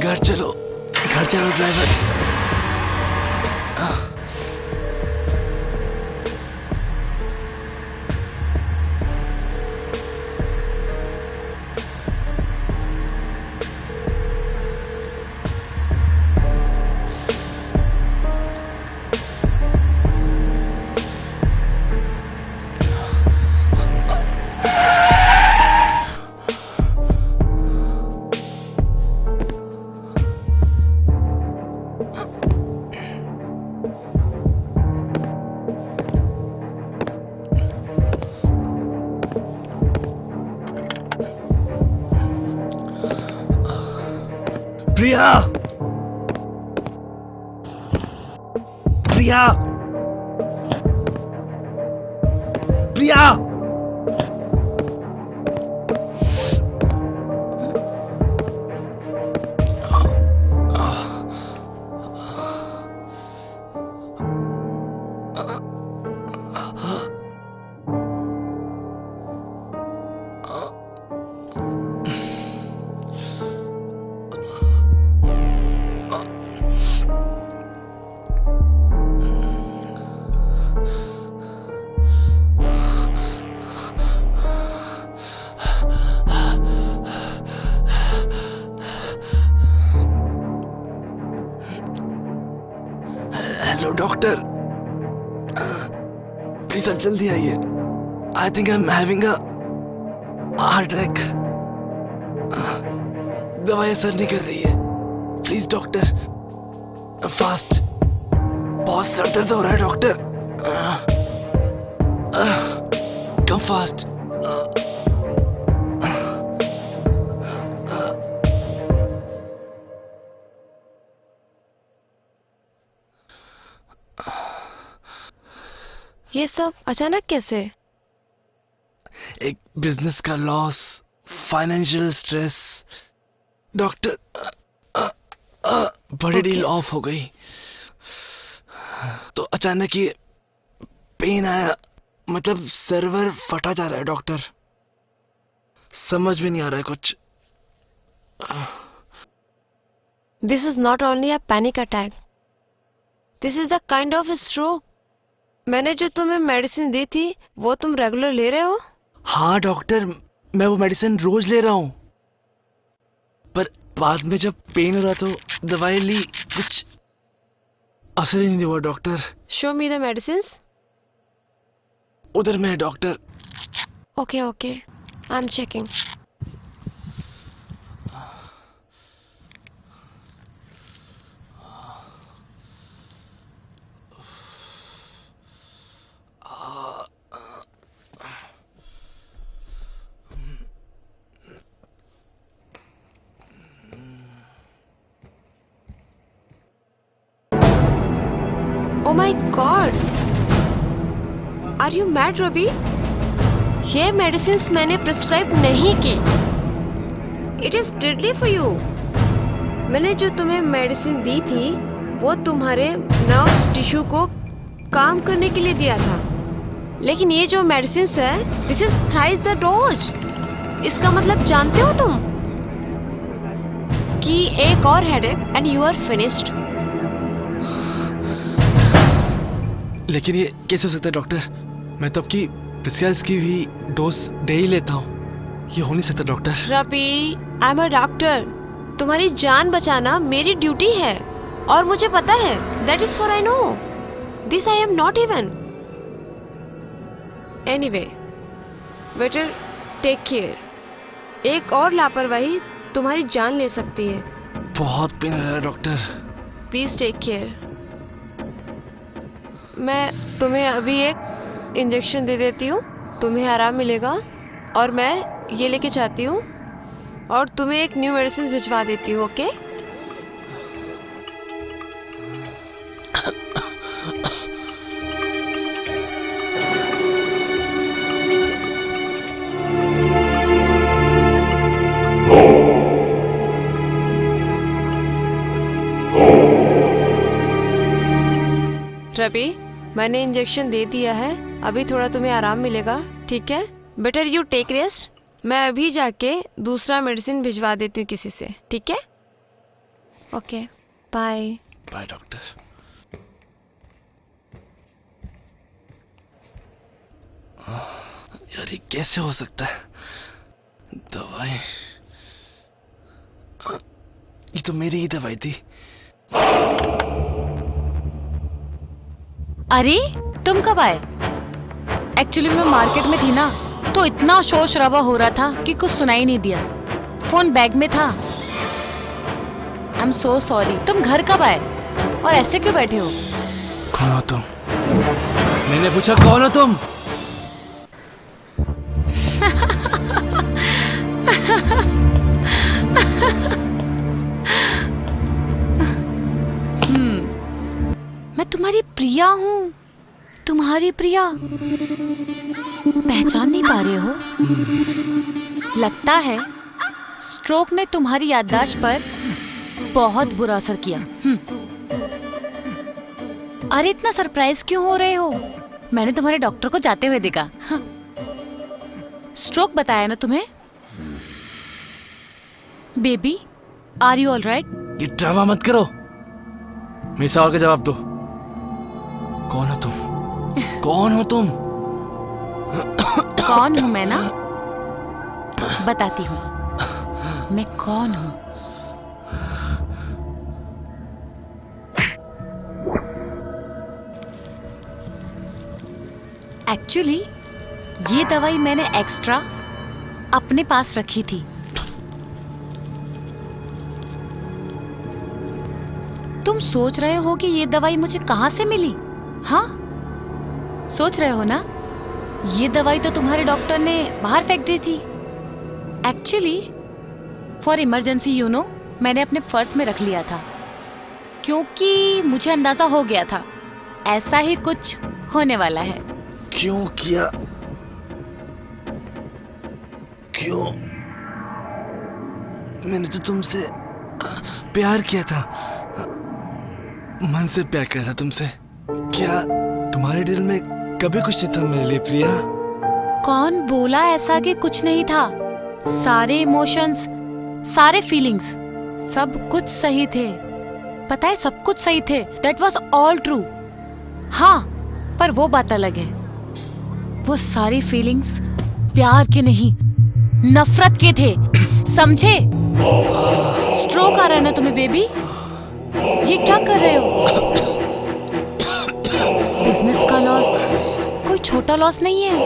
घर चलो driver. Priya, Priya, Priya. Hello doctor, please आप जल्दी आइए। I think I am having a heart attack. दवाई असर नहीं कर रही है। Please doctor, fast. बहुत सर दर्द हो रहा है डॉक्टर। Come fast. ये सब अचानक कैसे? एक बिजनेस का लॉस, फाइनेंशियल स्ट्रेस। डॉक्टर, बड़ी डील ऑफ हो गई तो अचानक ये पेन आया। मतलब सर्वर फटा जा रहा है डॉक्टर। समझ में नहीं आ रहा है कुछ। This is not only a panic attack, this is the kind of stroke. मैंने जो तुम्हें मेडिसिन दी थी वो तुम रेगुलर ले रहे हो? हाँ डॉक्टर, मैं वो मेडिसिन रोज ले रहा हूँ, पर बाद में जब पेन हो रहा तो दवाई ली, कुछ असर ही नहीं हुआ doctor. Show me the medicines. उधर में है doctor. Okay okay, I am checking. Oh my God! Are you mad, Ravi? ये मेडिसिन्स मैंने प्रिस्क्राइब नहीं की। It is deadly for you. मैंने जो तुम्हें मेडिसिन दी थी वो तुम्हारे नर्व टिश्यू को काम करने के लिए दिया था, लेकिन ये जो मेडिसिन्स है, this is thrice the dose. इसका मतलब जानते हो तुम कि एक और headache and you are finished. लेकिन ये कैसे हो सकता है डॉक्टर? मैं तो आपकी प्रिस्क्राइब की हुई डोज डे ही लेता हूँ। ये हो नहीं सकता doctor. Ravi, I am a doctor. तुम्हारी जान बचाना मेरी ड्यूटी है और मुझे पता है। That is for I know this I am not even. Anyway, better take care. एक और लापरवाही तुम्हारी जान ले सकती है। बहुत पेन हो रहा है डॉक्टर। Please take care. मैं तुम्हें अभी एक इंजेक्शन दे देती हूँ, तुम्हें आराम मिलेगा। और मैं ये लेके जाती हूँ और तुम्हें एक न्यू मेडिसिन भिजवा देती हूँ। ओके? रवि, मैंने इंजेक्शन दे दिया है, अभी थोड़ा तुम्हें आराम मिलेगा, ठीक है? Better you take rest. मैं अभी जाके दूसरा मेडिसिन भिजवा देती हूँ किसी से, ठीक है? Okay, bye. Bye doctor. यार ये कैसे हो सकता है? दवाई, ये तो मेरी ही दवाई थी। अरे तुम कब आए? एक्चुअली मैं मार्केट में थी ना, तो इतना शोर शराबा हो रहा था कि कुछ सुनाई नहीं दिया। फोन बैग में था। I am so sorry. तुम घर कब आए और ऐसे क्यों बैठे हो? कौन हो तुम? मैंने पूछा कौन हो तुम? मैं तुम्हारी प्रिया हूँ। तुम्हारी प्रिया। पहचान नहीं पा रहे हो? लगता है स्ट्रोक ने तुम्हारी याददाश्त पर बहुत बुरा असर किया। अरे इतना सरप्राइज क्यों हो रहे हो? मैंने तुम्हारे डॉक्टर को जाते हुए देखा। स्ट्रोक बताया ना तुम्हें? Baby, are you all right? ये ड्रामा मत करो। मेरे सवाल का जवाब दो। कौन हो तुम? कौन हो तुम? कौन हूं मैं ना? बताती हूँ मैं कौन हूं। एक्चुअली ये दवाई मैंने एक्स्ट्रा अपने पास रखी थी। तुम सोच रहे हो कि ये दवाई मुझे कहां से मिली? हाँ, सोच रहे हो ना? ये दवाई तो तुम्हारे डॉक्टर ने बाहर फेंक दी थी। Actually for emergency you know, मैंने अपने पर्स में रख लिया था, क्योंकि मुझे अंदाजा हो गया था ऐसा ही कुछ होने वाला है। क्यों किया? क्यों? मैंने तो तुमसे प्यार किया था, मन से प्यार किया था तुमसे। क्या तुम्हारे दिल में कभी कुछ नहीं था मेरे लिए प्रिया? कौन बोला ऐसा कि कुछ नहीं था? सारे इमोशंस, सारे फीलिंग्स, सब कुछ सही थे। पता है, सब कुछ सही थे। That was all true. हाँ, पर वो बात अलग है। वो सारी फीलिंग्स प्यार के नहीं, नफरत के थे। समझे? स्ट्रोक आ रहा है ना तुम्हें बेबी? ये क्या कर रहे हो? बिजनेस का लॉस कोई छोटा लॉस नहीं है।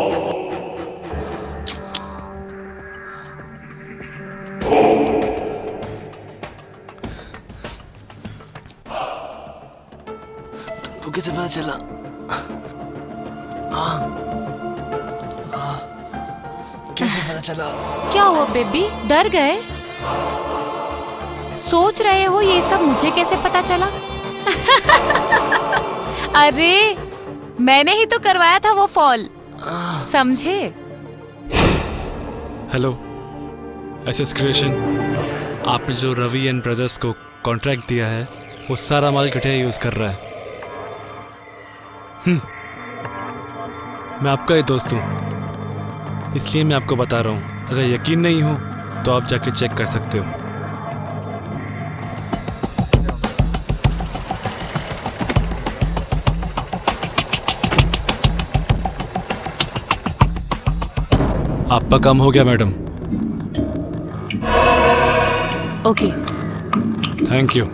तुमको कैसे पता चला? कैसे पता चला? क्या हुआ बेबी, डर गए? सोच रहे हो ये सब मुझे कैसे पता चला? अरे मैंने ही तो करवाया था वो फॉल, समझे? हेलो एसएस क्रिएशन, आपने जो रवि एंड ब्रदर्स को कॉन्ट्रैक्ट दिया है वो सारा माल घटिया यूज कर रहा है। मैं आपका ही दोस्त हूं, इसलिए मैं आपको बता रहा हूं। अगर यकीन नहीं हो तो आप जाके चेक कर सकते हो। आपका काम हो गया मैडम। Okay, thank you.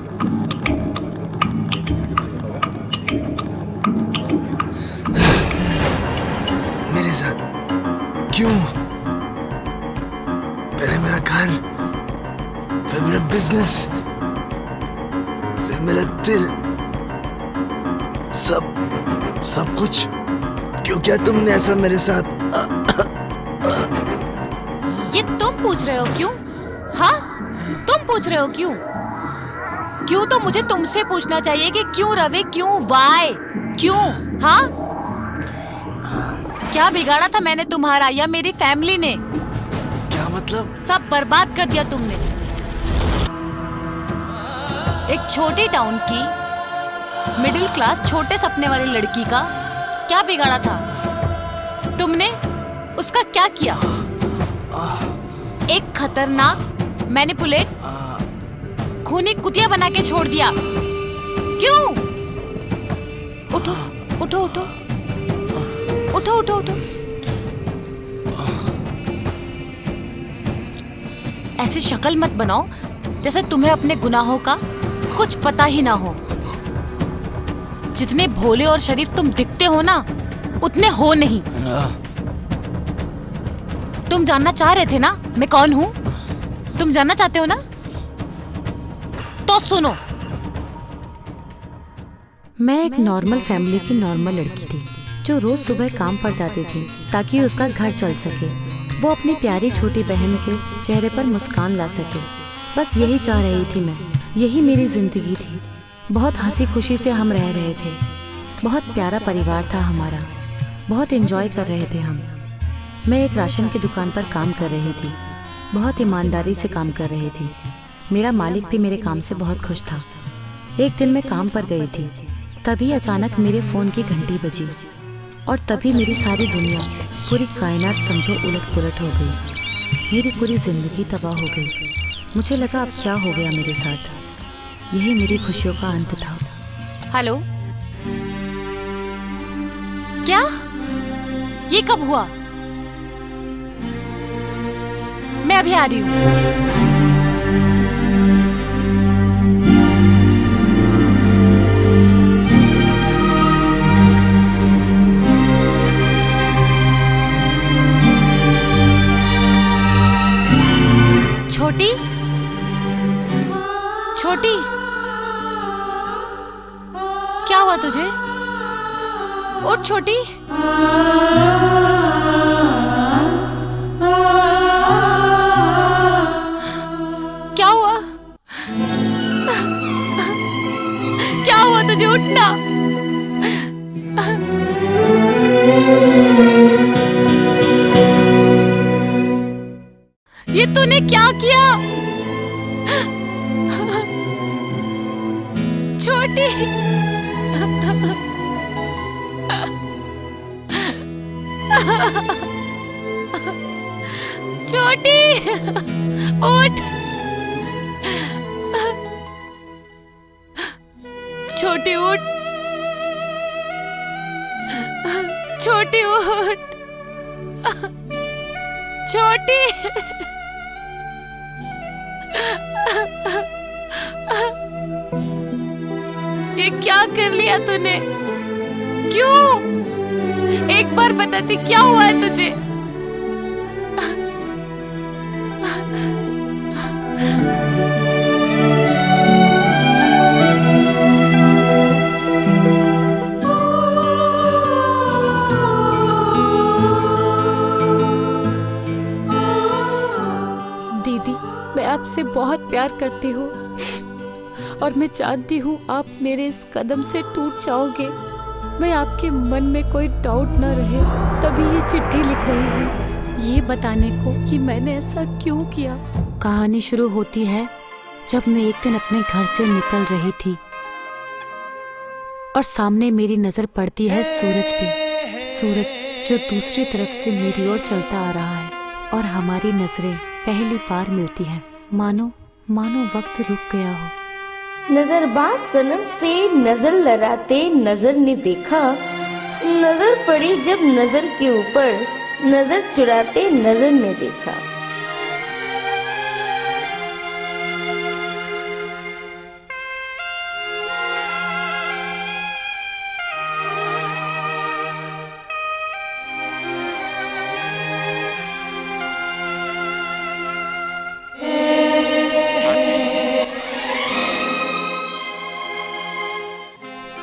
मेरे साथ क्यों? पहले मेरा घर, फिर मेरा बिजनेस, फिर मेरा दिल, सब कुछ क्यों किया तुमने ऐसा मेरे साथ? ये तुम पूछ रहे हो क्यों? हाँ, तुम पूछ रहे हो क्यों? क्यों तो मुझे तुमसे पूछना चाहिए कि क्यों रवि, क्यों, वाई, क्यों? हाँ, क्या बिगाड़ा था मैंने तुम्हारा या मेरी फैमिली ने? क्या मतलब? सब बर्बाद कर दिया तुमने। एक छोटी टाउन की मिडिल क्लास छोटे सपने वाली लड़की का क्या बिगाड़ा था तुमने? उसका क्या किया? एक खतरनाक मैनिपुलेट खूनी कुतिया बना के छोड़ दिया। क्यों? उठो उठो उठो उठो उठो उठो। ऐसी शक्ल मत बनाओ जैसे तुम्हें अपने गुनाहों का कुछ पता ही ना हो। जितने भोले और शरीफ तुम दिखते हो ना, उतने हो नहीं। तुम जानना चाह रहे थे ना मैं कौन हूँ? तुम जानना चाहते हो ना? तो सुनो, मैं एक नॉर्मल फैमिली की नॉर्मल लड़की थी जो रोज सुबह काम पर जाती थी ताकि उसका घर चल सके, वो अपनी प्यारी छोटी बहन के चेहरे पर मुस्कान ला सके। बस यही चाह रही थी मैं, यही मेरी जिंदगी थी। बहुत हंसी खुशी से हम रह रहे थे, बहुत प्यारा परिवार था हमारा, बहुत एंजॉय कर रहे थे हम। मैं एक राशन की दुकान पर काम कर रही थी, बहुत ईमानदारी से काम कर रही थी। मेरा मालिक भी मेरे काम से बहुत खुश था। एक दिन मैं काम पर गई थी, तभी अचानक मेरे फोन की घंटी बजी और तभी मेरी सारी दुनिया, पूरी कायनात समझो उलट पुलट हो गई। मेरी पूरी जिंदगी तबाह हो गई। मुझे लगा अब क्या हो गया मेरे साथ। यही मेरी खुशियों का अंत था। हेलो, क्या? ये कब हुआ? मैं अभी आ रही हूँ। छोटी, छोटी, क्या हुआ तुझे? उठ छोटी। क्या हुआ? क्या हुआ तुझे? उठना। ये तूने क्या किया? छोटी, छोटी, उठ। छोटी उठ, छोटी उठ, छोटी। ये क्या कर लिया तूने? क्यों? एक बार बताती, क्या हुआ है तुझे? दीदी, मैं आपसे बहुत प्यार करती हूँ और मैं चाहती हूँ आप मेरे इस कदम से टूट जाओगे। मैं आपके मन में कोई डाउट न रहे, तभी ये चिट्ठी लिख रही हूँ, ये बताने को कि मैंने ऐसा क्यों किया। कहानी शुरू होती है जब मैं एक दिन अपने घर से निकल रही थी और सामने मेरी नजर पड़ती है सूरज पे। सूरज जो दूसरी तरफ से मेरी ओर चलता आ रहा है और हमारी नजरें पहली बार मिलती हैं। मानो वक्त रुक गया हो। नजरबाज सनम से नजर लड़ाते नजर ने देखा, नजर पड़ी जब नजर के ऊपर, नजर चुराते नजर ने देखा।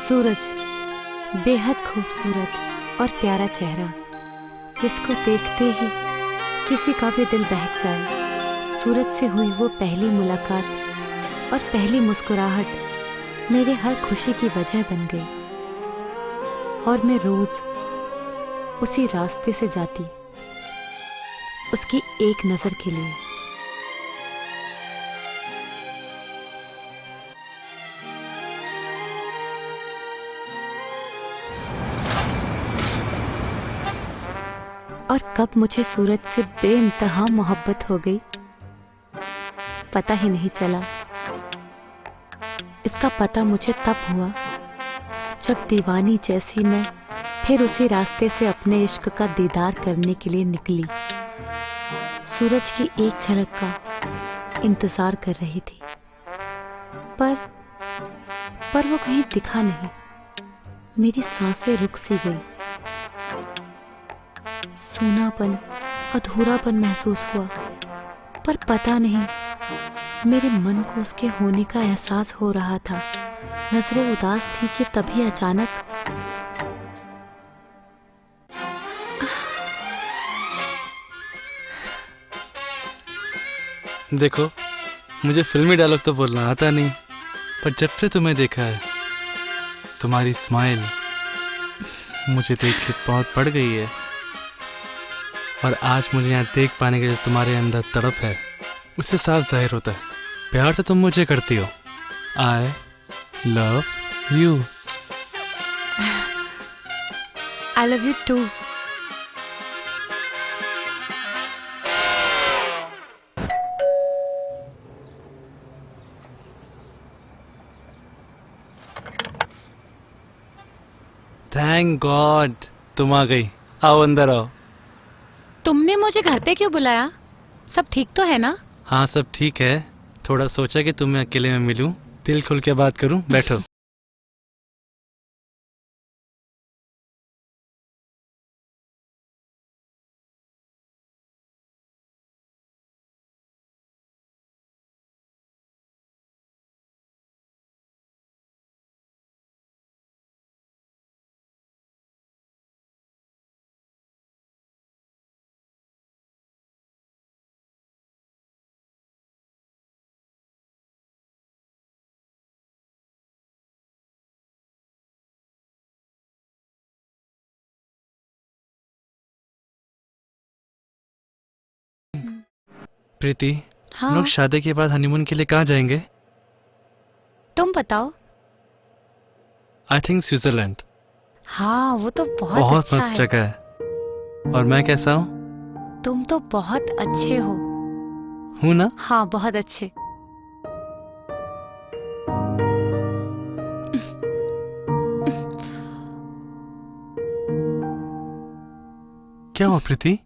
सूरज बेहद खूबसूरत, और प्यारा चेहरा, जिसको देखते ही किसी का भी दिल बहक जाए। सूरज से हुई वो पहली मुलाकात और पहली मुस्कुराहट मेरे हर खुशी की वजह बन गई, और मैं रोज उसी रास्ते से जाती, उसकी एक नजर के लिए। और कब मुझे सूरज से बेइंतहा मोहब्बत हो गई, पता ही नहीं चला। इसका पता मुझे तब हुआ जब दीवानी जैसी मैं फिर उसी रास्ते से अपने इश्क का दीदार करने के लिए निकली। सूरज की एक झलक का इंतजार कर रही थी, पर वो कहीं दिखा नहीं। मेरी सांसें रुक सी गई। सूनापन, अधूरापन महसूस हुआ, पर पता नहीं मेरे मन को उसके होने का एहसास हो रहा था। नजरें उदास थी कि तभी अचानक देखो, मुझे फिल्मी डायलॉग तो बोलना आता नहीं, पर जब से तुम्हें देखा है, तुम्हारी स्माइल मुझे देख के बहुत बढ़ गई है। और आज मुझे यहाँ देख पाने के लिए तुम्हारे अंदर तड़प है, उससे साफ जाहिर होता है प्यार तो तुम मुझे करती हो। I love you. I love you too. Thank God तुम आ गई। आओ अंदर आओ। तुमने मुझे घर पे क्यों बुलाया? सब ठीक तो है ना? हाँ सब ठीक है, थोड़ा सोचा कि तुम्हें अकेले में मिलूं, दिल खुल के बात करूं। बैठो। प्रीति, हाँ। हम लोग शादी के बाद हनीमून के लिए कहाँ जाएंगे? तुम बताओ। I think Switzerland. हाँ, वो तो बहुत बहुत अच्छा मस्त है। जगह है। और मैं कैसा हूँ? तुम तो बहुत अच्छे हो। हूँ ना? हाँ, बहुत अच्छे। क्या हुआ प्रीति?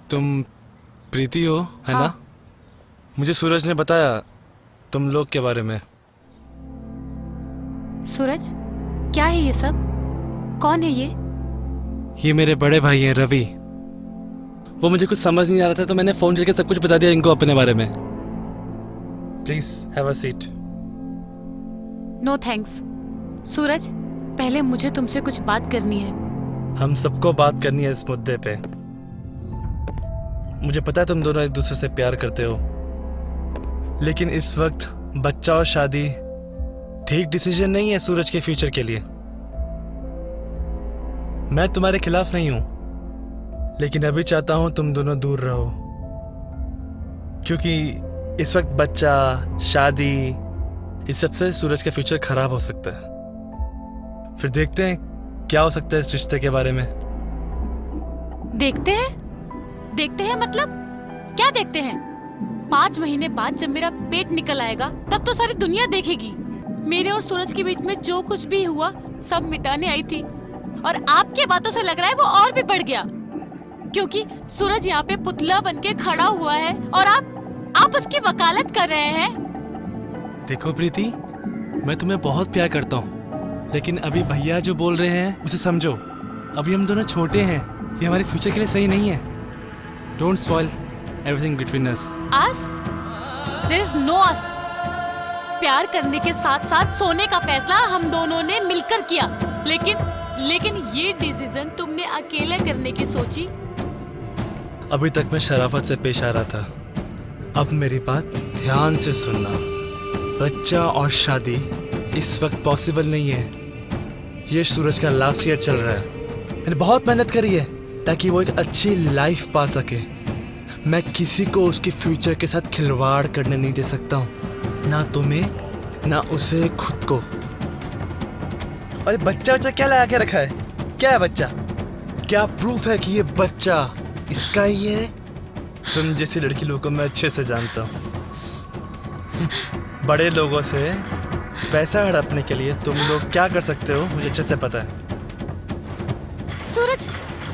तुम प्रीति हो, है हाँ। ना? मुझे सूरज ने बताया तुम लोग के बारे में। सूरज, क्या है ये सब? कौन है ये? ये मेरे बड़े भाई हैं रवि। वो मुझे कुछ समझ नहीं आ रहा था तो मैंने फोन करके सब कुछ बता दिया इनको अपने बारे में। Please have a seat. No thanks. Suraj, पहले मुझे तुमसे कुछ बात करनी है। हम सबको बात करनी है इस मुद्दे पे। मुझे पता है तुम दोनों एक दूसरे से प्यार करते हो, लेकिन इस वक्त बच्चा और शादी ठीक डिसीजन नहीं है सूरज के फ्यूचर के लिए। मैं तुम्हारे खिलाफ नहीं हूं, लेकिन अभी चाहता हूं तुम दोनों दूर रहो, क्योंकि इस वक्त बच्चा, शादी, इस सबसे सूरज का फ्यूचर खराब हो सकता है। फिर देखते हैं क्या हो सकता है इस रिश्ते के बारे में। देखते हैं? देखते हैं मतलब क्या देखते हैं? 5 महीने बाद जब मेरा पेट निकल आएगा तब तो सारी दुनिया देखेगी। मेरे और सूरज के बीच में जो कुछ भी हुआ सब मिटाने आई थी, और आपके बातों से लग रहा है वो और भी बढ़ गया, क्योंकि सूरज यहाँ पे पुतला बनके खड़ा हुआ है और आप उसकी वकालत कर रहे हैं। देखो प्रीति, मैं तुम्हें बहुत प्यार करता हूँ, लेकिन अभी भैया जो बोल रहे हैं उसे समझो। अभी हम दोनों छोटे हैं, ये हमारे फ्यूचर के लिए सही नहीं है। Don't spoil everything between us. Us? There is no us. प्यार करने के साथ साथ सोने का फैसला हम दोनों ने मिलकर किया, लेकिन ये डिसीजन तुमने अकेले करने की सोची। अभी तक मैं शराफत से पेश आ रहा था, अब मेरी बात ध्यान से सुनना। बच्चा और शादी इस वक्त पॉसिबल नहीं है। ये सूरज का लास्ट ईयर चल रहा है। मैंने बहुत मेहनत करी है ताकि वो एक अच्छी लाइफ पा सके। मैं किसी को उसके फ्यूचर के साथ खिलवाड़ करने नहीं दे सकता हूँ, ना तुम्हें ना उसे खुद को। अरे बच्चा क्या लगा के रखा है? क्या है बच्चा? क्या प्रूफ है कि ये बच्चा इसका ही है? तुम जैसी लड़की लोगों को मैं अच्छे से जानता हूँ। बड़े लोगों से पैसा हड़पने के लिए तुम लोग क्या कर सकते हो मुझे अच्छे से पता है।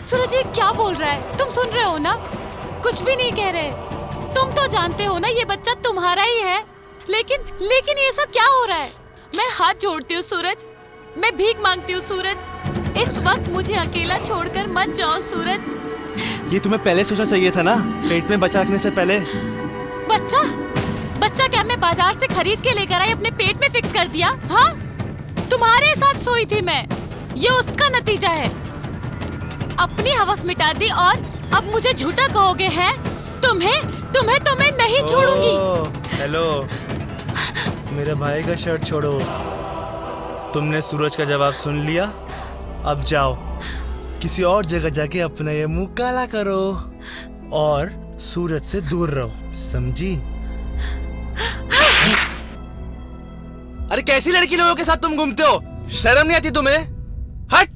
सूरज ये क्या बोल रहा है? तुम सुन रहे हो ना? कुछ भी नहीं कह रहे। तुम तो जानते हो ना ये बच्चा तुम्हारा ही है, लेकिन ये सब क्या हो रहा है? मैं हाथ जोड़ती हूँ सूरज, मैं भीख मांगती हूँ सूरज, इस वक्त मुझे अकेला छोड़कर मत जाओ सूरज। ये तुम्हें पहले सोचना चाहिए था ना, पेट में बच्चा रखने से पहले। बच्चा क्या मैं बाजार से खरीद के लेकर आई, अपने पेट में फिक्स कर दिया? हाँ, तुम्हारे साथ सोई थी मैं, ये उसका नतीजा है। अपनी हवस मिटा दी और अब मुझे झूठा कहोगे हैं? तुम्हें नहीं छोड़ूंगी। हेलो, मेरे भाई का शर्ट छोड़ो। तुमने सूरज का जवाब सुन लिया, अब जाओ किसी और जगह जाके अपना ये मुंह काला करो और सूरज से दूर रहो, समझी? अरे कैसी लड़की लोगों के साथ तुम घूमते हो? शर्म नहीं आती तुम्हें? हट!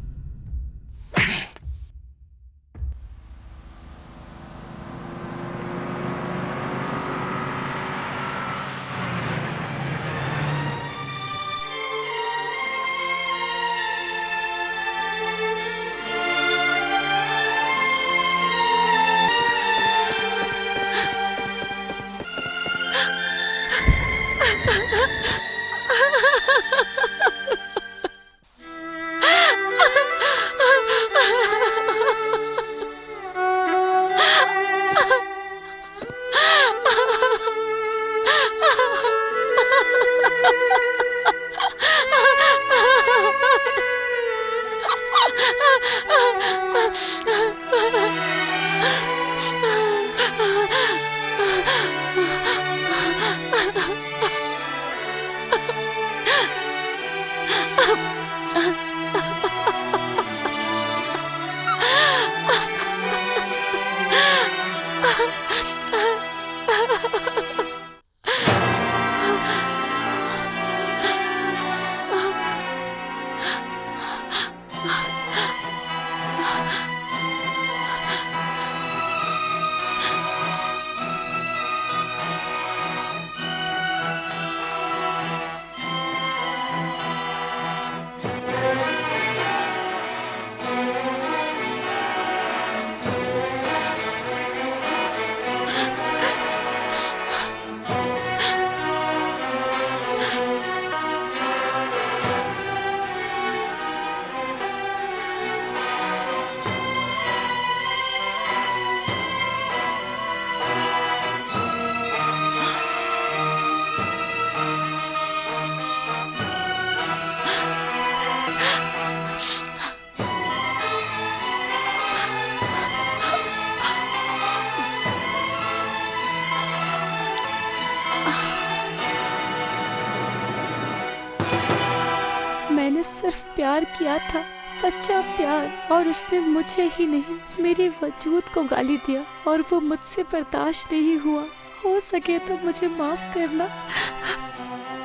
मैंने सिर्फ प्यार किया था, सच्चा प्यार, और उसने मुझे ही नहीं मेरे वजूद को गाली दिया और वो मुझसे बर्दाश्त नहीं हुआ। हो सके तो मुझे माफ करना।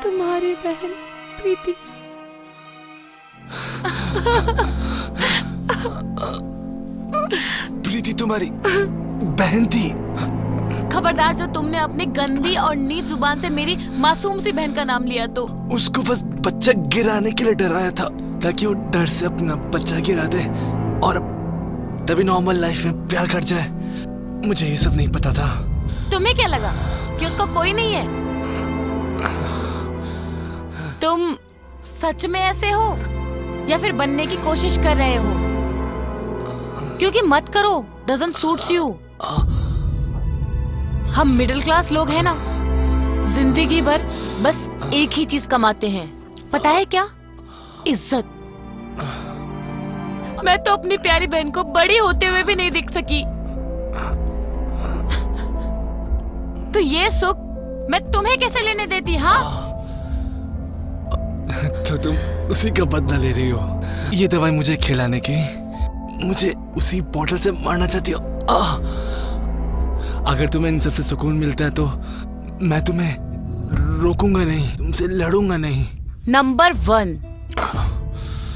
तुम्हारी बहन प्रीति। प्रीति तुम्हारी बहन थी? खबरदार जो तुमने अपनी गंदी और नीच जुबान से मेरी मासूम सी बहन का नाम लिया तो। उसको बस बच्चा गिराने के लिए डराया था ताकि वो डर से अपना बच्चा गिरा दे और तभी नॉर्मल लाइफ में प्यार कर जाए। मुझे ये सब नहीं पता था। तुम्हें क्या लगा कि उसको कोई नहीं है? तुम सच में ऐसे हो या फिर बनने की कोशिश कर रहे हो? क्योंकि मत करो, डजंट सूट्स यू। हम मिडिल क्लास लोग हैं ना, जिंदगी भर बस एक ही चीज कमाते हैं, पता है क्या? इज्जत। मैं तो अपनी प्यारी बहन को बड़ी होते हुए भी नहीं देख सकी, तो ये सुख मैं तुम्हें कैसे लेने देती? हाँ, तो तुम उसी का बदला ले रही हो? ये दवाई मुझे खिलाने की, मुझे उसी बोतल से मारना चाहती हो? अगर तुम्हें इन सबसे सुकून मिलता है तो मैं तुम्हें रोकूंगा नहीं, तुमसे लड़ूंगा नहीं। नंबर 1,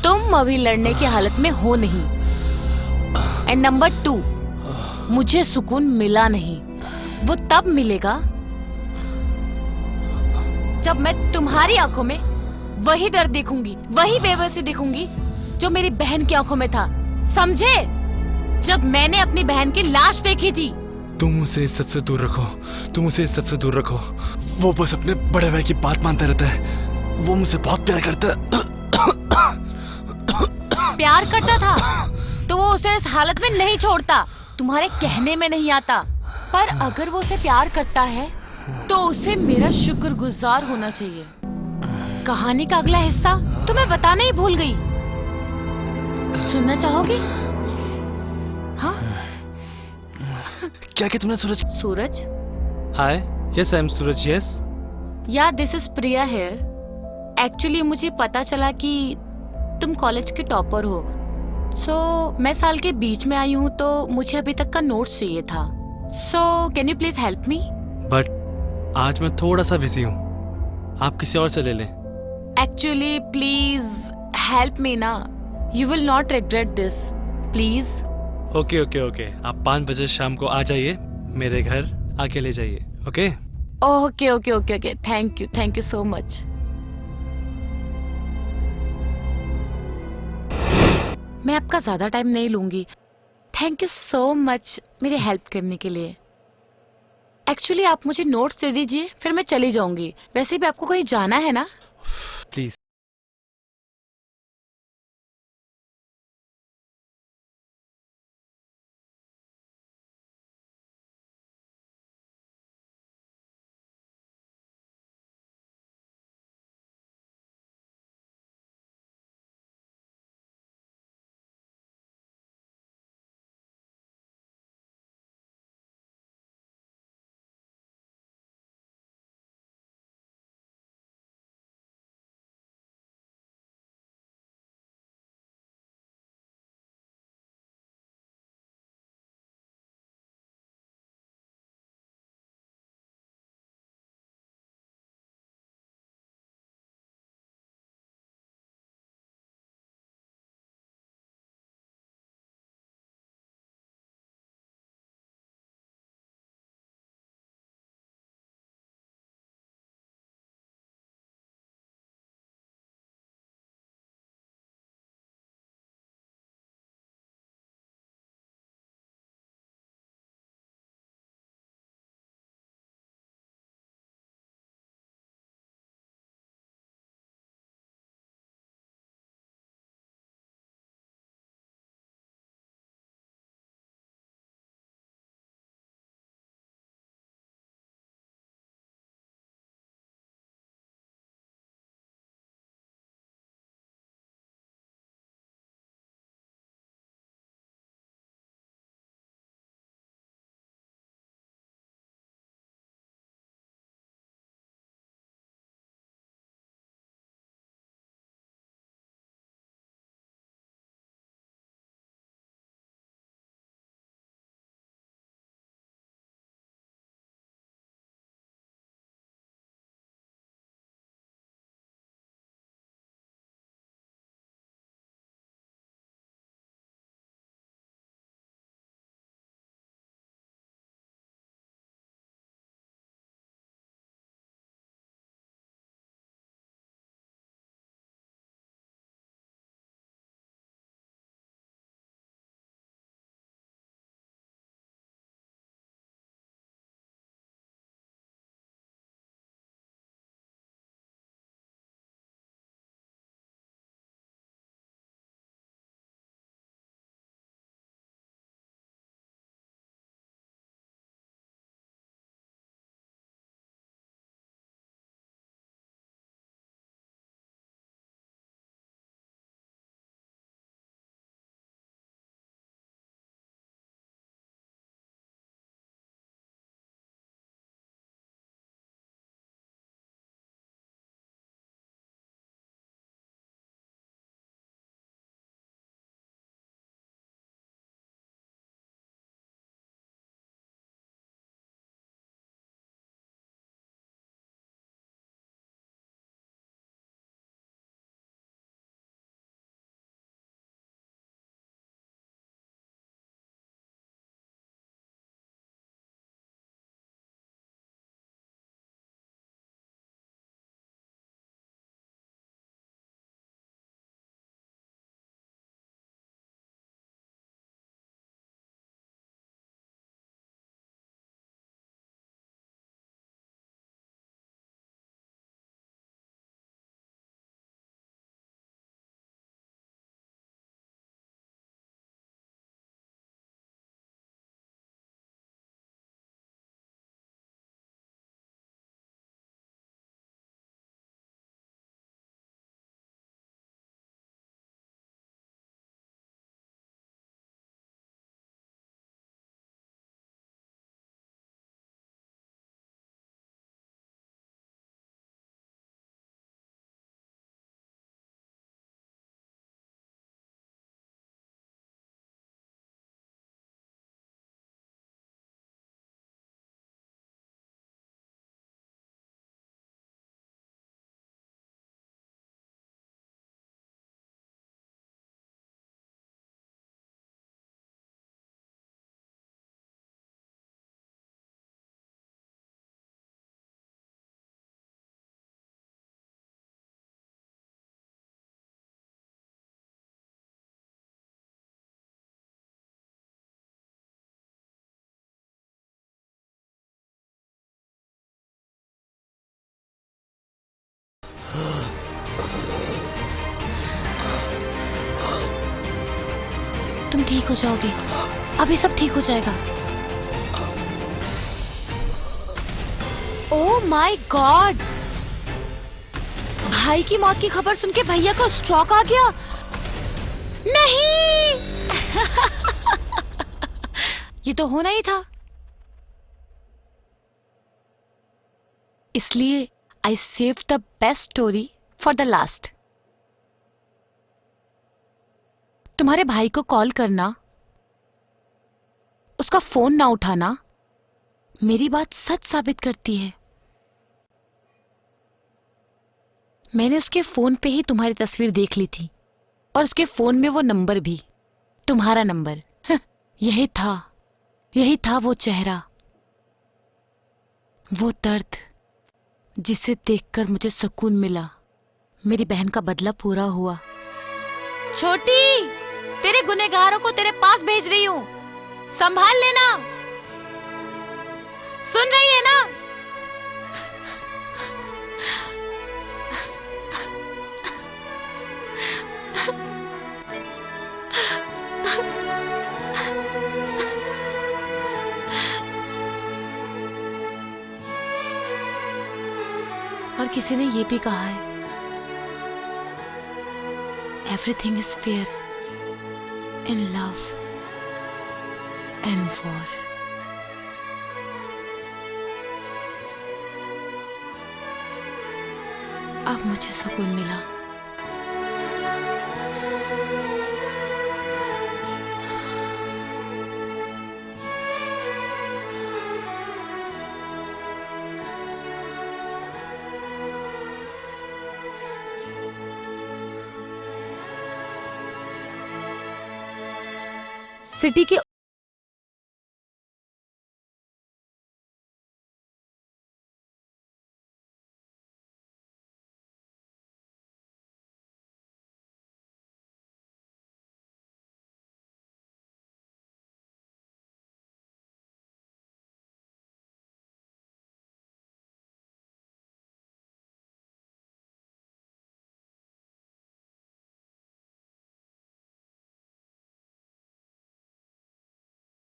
तुम अभी लड़ने की हालत में हो नहीं। एंड नंबर 2, मुझे सुकून मिला नहीं। वो तब मिलेगा जब मैं तुम्हारी आंखों में वही डर देखूंगी, वही बेबसी देखूंगी जो मेरी बहन की आंखों में था। समझे? जब मैंने अपनी बहन की लाश देखी थी। तुम उसे इस सबसे दूर रखो, तुम उसे इस सबसे दूर रखो। वो बस अपने बड़े भाई की बात मानता रहता है। वो मुझसे बहुत प्यार करता है। प्यार करता था तो वो उसे इस हालत में नहीं छोड़ता। तुम्हारे कहने में नहीं आता, पर अगर वो उसे प्यार करता है तो उसे मेरा शुक्रगुजार होना चाहिए। कहानी का अगला हिस्सा तो मैं बताना ही भूल गई। सुनना चाहोगे? हाँ? क्या तुमने Suraj? Suraj? Hi, yes I am Suraj, yes. Yeah this is Priya here. Actually मुझे पता चला कि तुम कॉलेज के टॉपर हो, सो मैं साल के बीच में आई हूँ तो मुझे अभी तक का नोट्स चाहिए था। So can you please help me? But आज मैं थोड़ा सा बिजी हूँ, आप किसी और से ले लें। एक्चुअली प्लीज हेल्प मी ना, you will not regret this, please. Okay okay okay, आप 5 बजे शाम को आ जाइए मेरे घर, आके ले जाइए। Okay okay okay okay okay, thank you so much. मैं आपका ज्यादा टाइम नहीं लूंगी। थैंक यू सो मच मेरी हेल्प करने के लिए। एक्चुअली आप मुझे नोट्स दे दीजिए, फिर मैं चली जाऊंगी। वैसे भी आपको कहीं जाना है ना? प्लीज। तुम ठीक हो जाओगे, अभी सब ठीक हो जाएगा। ओह माय गॉड, भाई की मौत की खबर सुन के भैया को स्ट्रोक आ गया। नहीं ये तो होना ही था, इसलिए I save the best story for the last. तुम्हारे भाई को कॉल करना, उसका फोन ना उठाना मेरी बात सच साबित करती है। मैंने उसके फोन पे ही तुम्हारी तस्वीर देख ली थी और उसके फोन में वो नंबर भी, तुम्हारा नंबर। यही था वो चेहरा, वो दर्द जिसे देखकर मुझे सुकून मिला। मेरी बहन का बदला पूरा हुआ। छोटी, तेरे गुनहगारों को तेरे पास भेज रही हूं, संभाल लेना। सुन रही है ना? और किसी ने ये भी कहा है, everything is fair in love and war. अब मुझे सुकून मिला। सिटी के